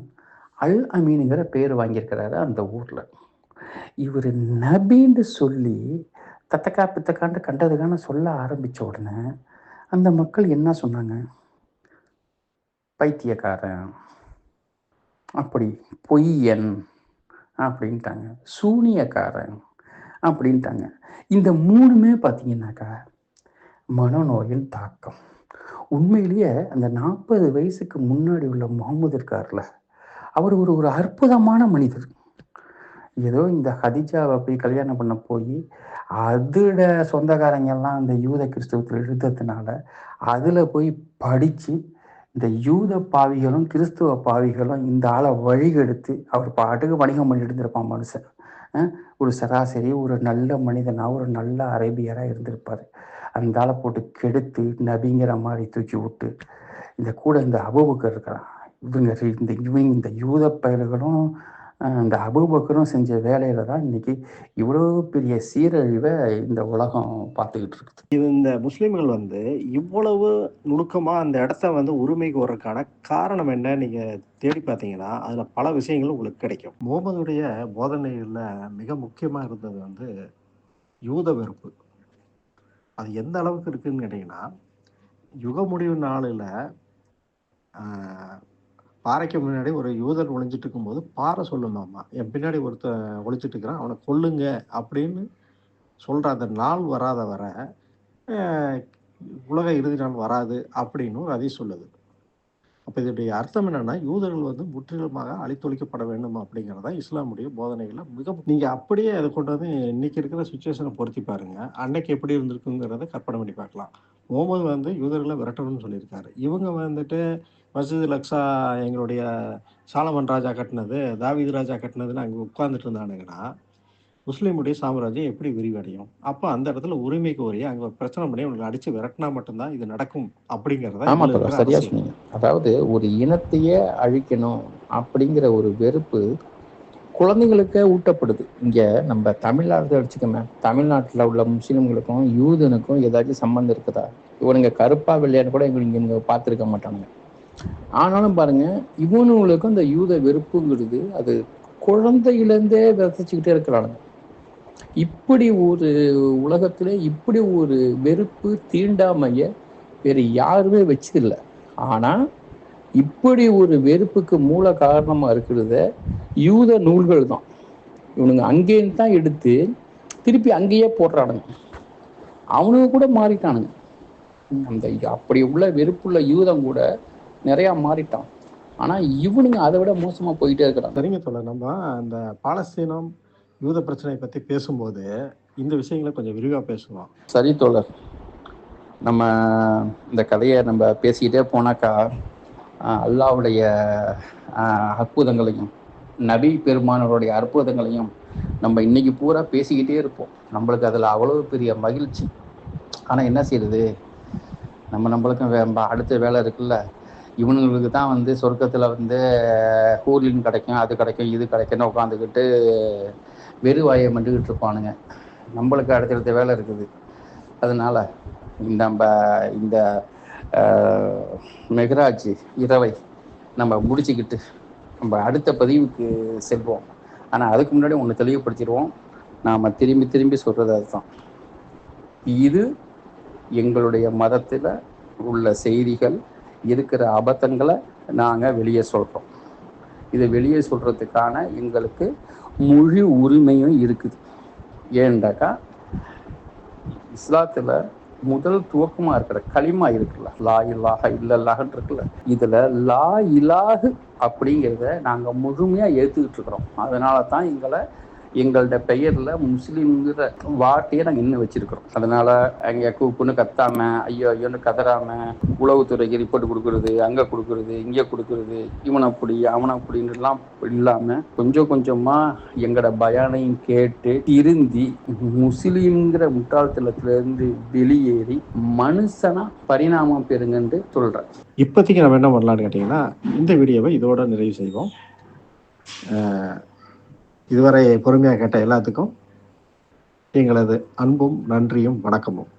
அல் அமீனுங்கிற பேர் வாங்கியிருக்கிறாரு அந்த ஊரில். இவர் நபின்னு சொல்லி தத்தக்கா பித்தக்காண்டு கண்டதுக்கான சொல்ல ஆரம்பித்த உடனே அந்த மக்கள் என்ன சொன்னாங்க? பைத்தியக்காரன், அப்படி பொய்யன் அப்படின்ட்டாங்க, சூனியக்காரன் அப்படின்ட்டாங்க. இந்த மூணுமே பார்த்தீங்கன்னாக்கா மனநோயின் தாக்கம். உண்மையிலேயே அந்த 40 வயசுக்கு முன்னாடி உள்ள முகமது இருக்கார்ல, அவர் ஒரு அற்புதமான மனிதர். ஏதோ இந்த ஹதிஜாவை போய் கல்யாணம் பண்ண போய் அதோட சொந்தக்காரங்கெல்லாம் அந்த யூத கிறிஸ்தவத்தில் எழுதுறதுனால அதில் போய் படித்து இந்த யூத பாவிகளும் கிறிஸ்துவ பாவிகளும் இந்த ஆளை வழிகெடுத்து அவர் பாட்டுக்கு வணிகம் பண்ணிட்டு இருந்திருப்பான் மனுஷன். ஒரு சராசரி ஒரு நல்ல மனிதனாக ஒரு நல்ல அரேபியராக இருந்திருப்பார். அந்த ஆளை போட்டு கெடுத்து நபிங்கிற மாதிரி தூக்கி விட்டு இந்த கூட இந்த அபூபக்கர் இருக்கிறான், இவங்க இந்த யூத பயல்களும் இந்த அபூபக்கரும் செஞ்ச வேலையில தான் இன்னைக்கு இவ்வளோ பெரிய சீரழிவை இந்த உலகம் பார்த்துக்கிட்டு இருக்குது. இது இந்த முஸ்லீம்கள் இவ்வளவு நுணுக்கமா அந்த இடத்த உரிமைக்கு வர்றதுக்கான காரணம் என்ன நீங்க தேடி பார்த்தீங்கன்னா அதுல பல விஷயங்கள் உங்களுக்கு கிடைக்கும். முகமதுடைய போதனைகள்ல மிக முக்கியமா இருந்தது யூத வெறுப்பு. அது எந்த அளவுக்கு இருக்குன்னு கேட்டீங்கன்னா, யுக முடிவு நாளில் பாறைக்கு முன்னாடி ஒரு யூதன் ஒளிஞ்சிட்டு இருக்கும்போது பாறை சொல்லுமாம்மா, என் பின்னாடி ஒருத்தன் ஒளிச்சிட்டு இருக்கிறான், அவனை கொல்லுங்க அப்படின்னு சொல்ற அந்த நாள் வராத வர உலக இறுதி நாள் வராது அப்படின்னு ஒரு ஹதீஸ் சொல்லுது. அப்ப இதனுடைய அர்த்தம் என்னன்னா, யூதர்கள் வந்து முற்றிலுமாக அழித்தொழிக்கப்பட வேண்டும் அப்படிங்கிறது தான் இஸ்லாமுடைய போதனைகள்ல நீங்க அப்படியே அத கொண்டு வந்து இன்னைக்கு இருக்கிற சிச்சுவேஷன பொருத்தி பாருங்க. அன்னைக்கு எப்படி இருந்திருக்குங்கிறத கற்பனை பண்ணி பார்க்கலாம். முகமது வந்து யூதர்கள விரட்டணும்னு சொல்லியிருக்காரு. இவங்க வந்துட்டு மஸ்ஜிதுல் அக்ஸா எங்களுடைய சாலமன் ராஜா கட்டுனது, தாவீது ராஜா கட்டுனதுன்னு அங்க உட்கார்ந்துட்டு இருந்தானுங்கன்னா, முஸ்லீமுடைய சாம்ராஜ்யம் எப்படி விரிவடையும்? அப்ப அந்த இடத்துல உரிமை கோரி அங்க பிரச்சனை பண்ணி அவங்கள அடிச்சு விரட்டினா மட்டும் தான் இது நடக்கும் அப்படிங்கிறது தான் ஆமா இதுல தோழர், இருக்கிற சரியா அரசியல். சொன்னீங்க. அதாவது ஒரு இனத்தையே அழிக்கணும் அப்படிங்கிற ஒரு வெறுப்பு குழந்தைங்களுக்கே ஊட்டப்படுது. இங்க நம்ம தமிழ்நாட்டில் அடிச்சுக்கோமே, தமிழ்நாட்டில் உள்ள முஸ்லீம்களுக்கும் யூதனுக்கும் ஏதாச்சும் சம்பந்தம் இருக்குதா? இவனுங்க கருப்பா வெள்ளையான்னு கூட இவங்க பார்த்துருக்க மாட்டானுங்க. ஆனாலும் பாருங்க, இவனுங்களுக்கும் இந்த யூத வெறுப்புங்கிறது அது குழந்தையிலேருந்தே விதைச்சுக்கிட்டே இருக்கிறானுங்க. இப்படி ஒரு உலகத்திலே இப்படி ஒரு வெறுப்பு தீண்டாமைய வேறு யாருமே வச்சதில்லை. ஆனா இப்படி ஒரு வெறுப்புக்கு மூல காரணமா இருக்கிறத யூத நூல்கள் தான். இவனுங்க அங்கேருந்து தான் எடுத்து திருப்பி அங்கேயே போடுறானுங்க. அவனுங்க கூட மாறிட்டானுங்க. அந்த அப்படி உள்ள வெறுப்புள்ள யூதம் கூட நிறைய மாறிட்டான். ஆனா இவனுங்க அதை விட மோசமா போயிட்டே இருக்கிறாங்க. சரிங்க தோழர், நம்ம அந்த பாலஸ்தீனம் யூத பிரச்சனை பத்தி பேசும்போது இந்த விஷயங்களை கொஞ்சம் விரிவா பேசுவோம். சரி தோழர், நம்ம இந்த கதையை நம்ம பேசிக்கிட்டே போனாக்கா அல்லாஹ்வுடைய அற்புதங்களையும் நபி பெருமானவருடைய அற்புதங்களையும் நம்ம இன்னைக்கு பூரா பேசிக்கிட்டே இருப்போம். நம்மளுக்கு அதில் அவ்வளோ பெரிய மகிழ்ச்சி. ஆனால் என்ன செய்யுது, நம்மளுக்கும் அடுத்த வேலை இருக்குல்ல. இவனுங்களுக்கு தான் வந்து சொர்க்கத்தில் வந்து கூலிங் கிடைக்கும், அது கிடைக்கும், இது கிடைக்குன்னு உட்காந்துக்கிட்டு வெறுவாயை மண்டுக்கிட்டு இருப்பானுங்க. நம்மளுக்கு அடுத்தடுத்த வேலை இருக்குது. அதனால நம்ம இந்த மெகராஜ் இரவை நம்ம முடிச்சுக்கிட்டு நம்ம அடுத்த பதிவுக்கு செல்வோம். ஆனால் அதுக்கு முன்னாடி ஒன்று தெளிவுபடுத்திடுவோம். நாம் திரும்பி திரும்பி சொல்கிறது அதுதான். இது எங்களுடைய மதத்தில் உள்ள செய்திகள், இருக்கிற அபத்தங்களை நாங்கள் வெளியே சொல்கிறோம். இதை வெளியே சொல்கிறதுக்கான எங்களுக்கு முழு உரிமையும் இருக்குது. ஏன்னாக்கா இஸ்லாத்தில் முதல் துவக்கமாக இருக்கிற களிமா இருக்குல்ல, லா இலாஹ இல்லல்லாஹன்னு இருக்குல்ல, இதில் லா இலாஹு அப்படிங்கிறத நாங்கள் முழுமையாக ஏற்றுக்கிட்டு இருக்கிறோம். அதனால தான் எங்கள்ட பெயரில் முஸ்லீம்ங்கிற வார்த்தையை நாங்கள் இன்னும் வச்சிருக்கிறோம். அதனால அங்கே கூப்புன்னு கத்தாம, ஐயோ ஐயோன்னு கதறாம, உளவுத்துறைக்கு ரிப்போர்ட் கொடுக்கறது, அங்கே கொடுக்கறது, இங்கே கொடுக்கறது, இவன் அப்படி அவன் அப்படின்னுலாம் இல்லாமல் கொஞ்சம் கொஞ்சமாக எங்களோட பயானையும் கேட்டு திருந்தி முஸ்லீம்ங்கிற முட்டாள்தனத்திலிருந்து வெளியேறி மனுஷனா பரிணாமம் பெறுங்கன்னு சொல்கிறேன். இப்போதைக்கு நம்ம என்ன பண்ணலான்னு கேட்டிங்கன்னா, இந்த வீடியோவை இதோட நிறைவு செய்வோம். இதுவரை பொறுமையாக கேட்ட எல்லாத்துக்கும் எங்களது அன்பும் நன்றியும் வணக்கமும்.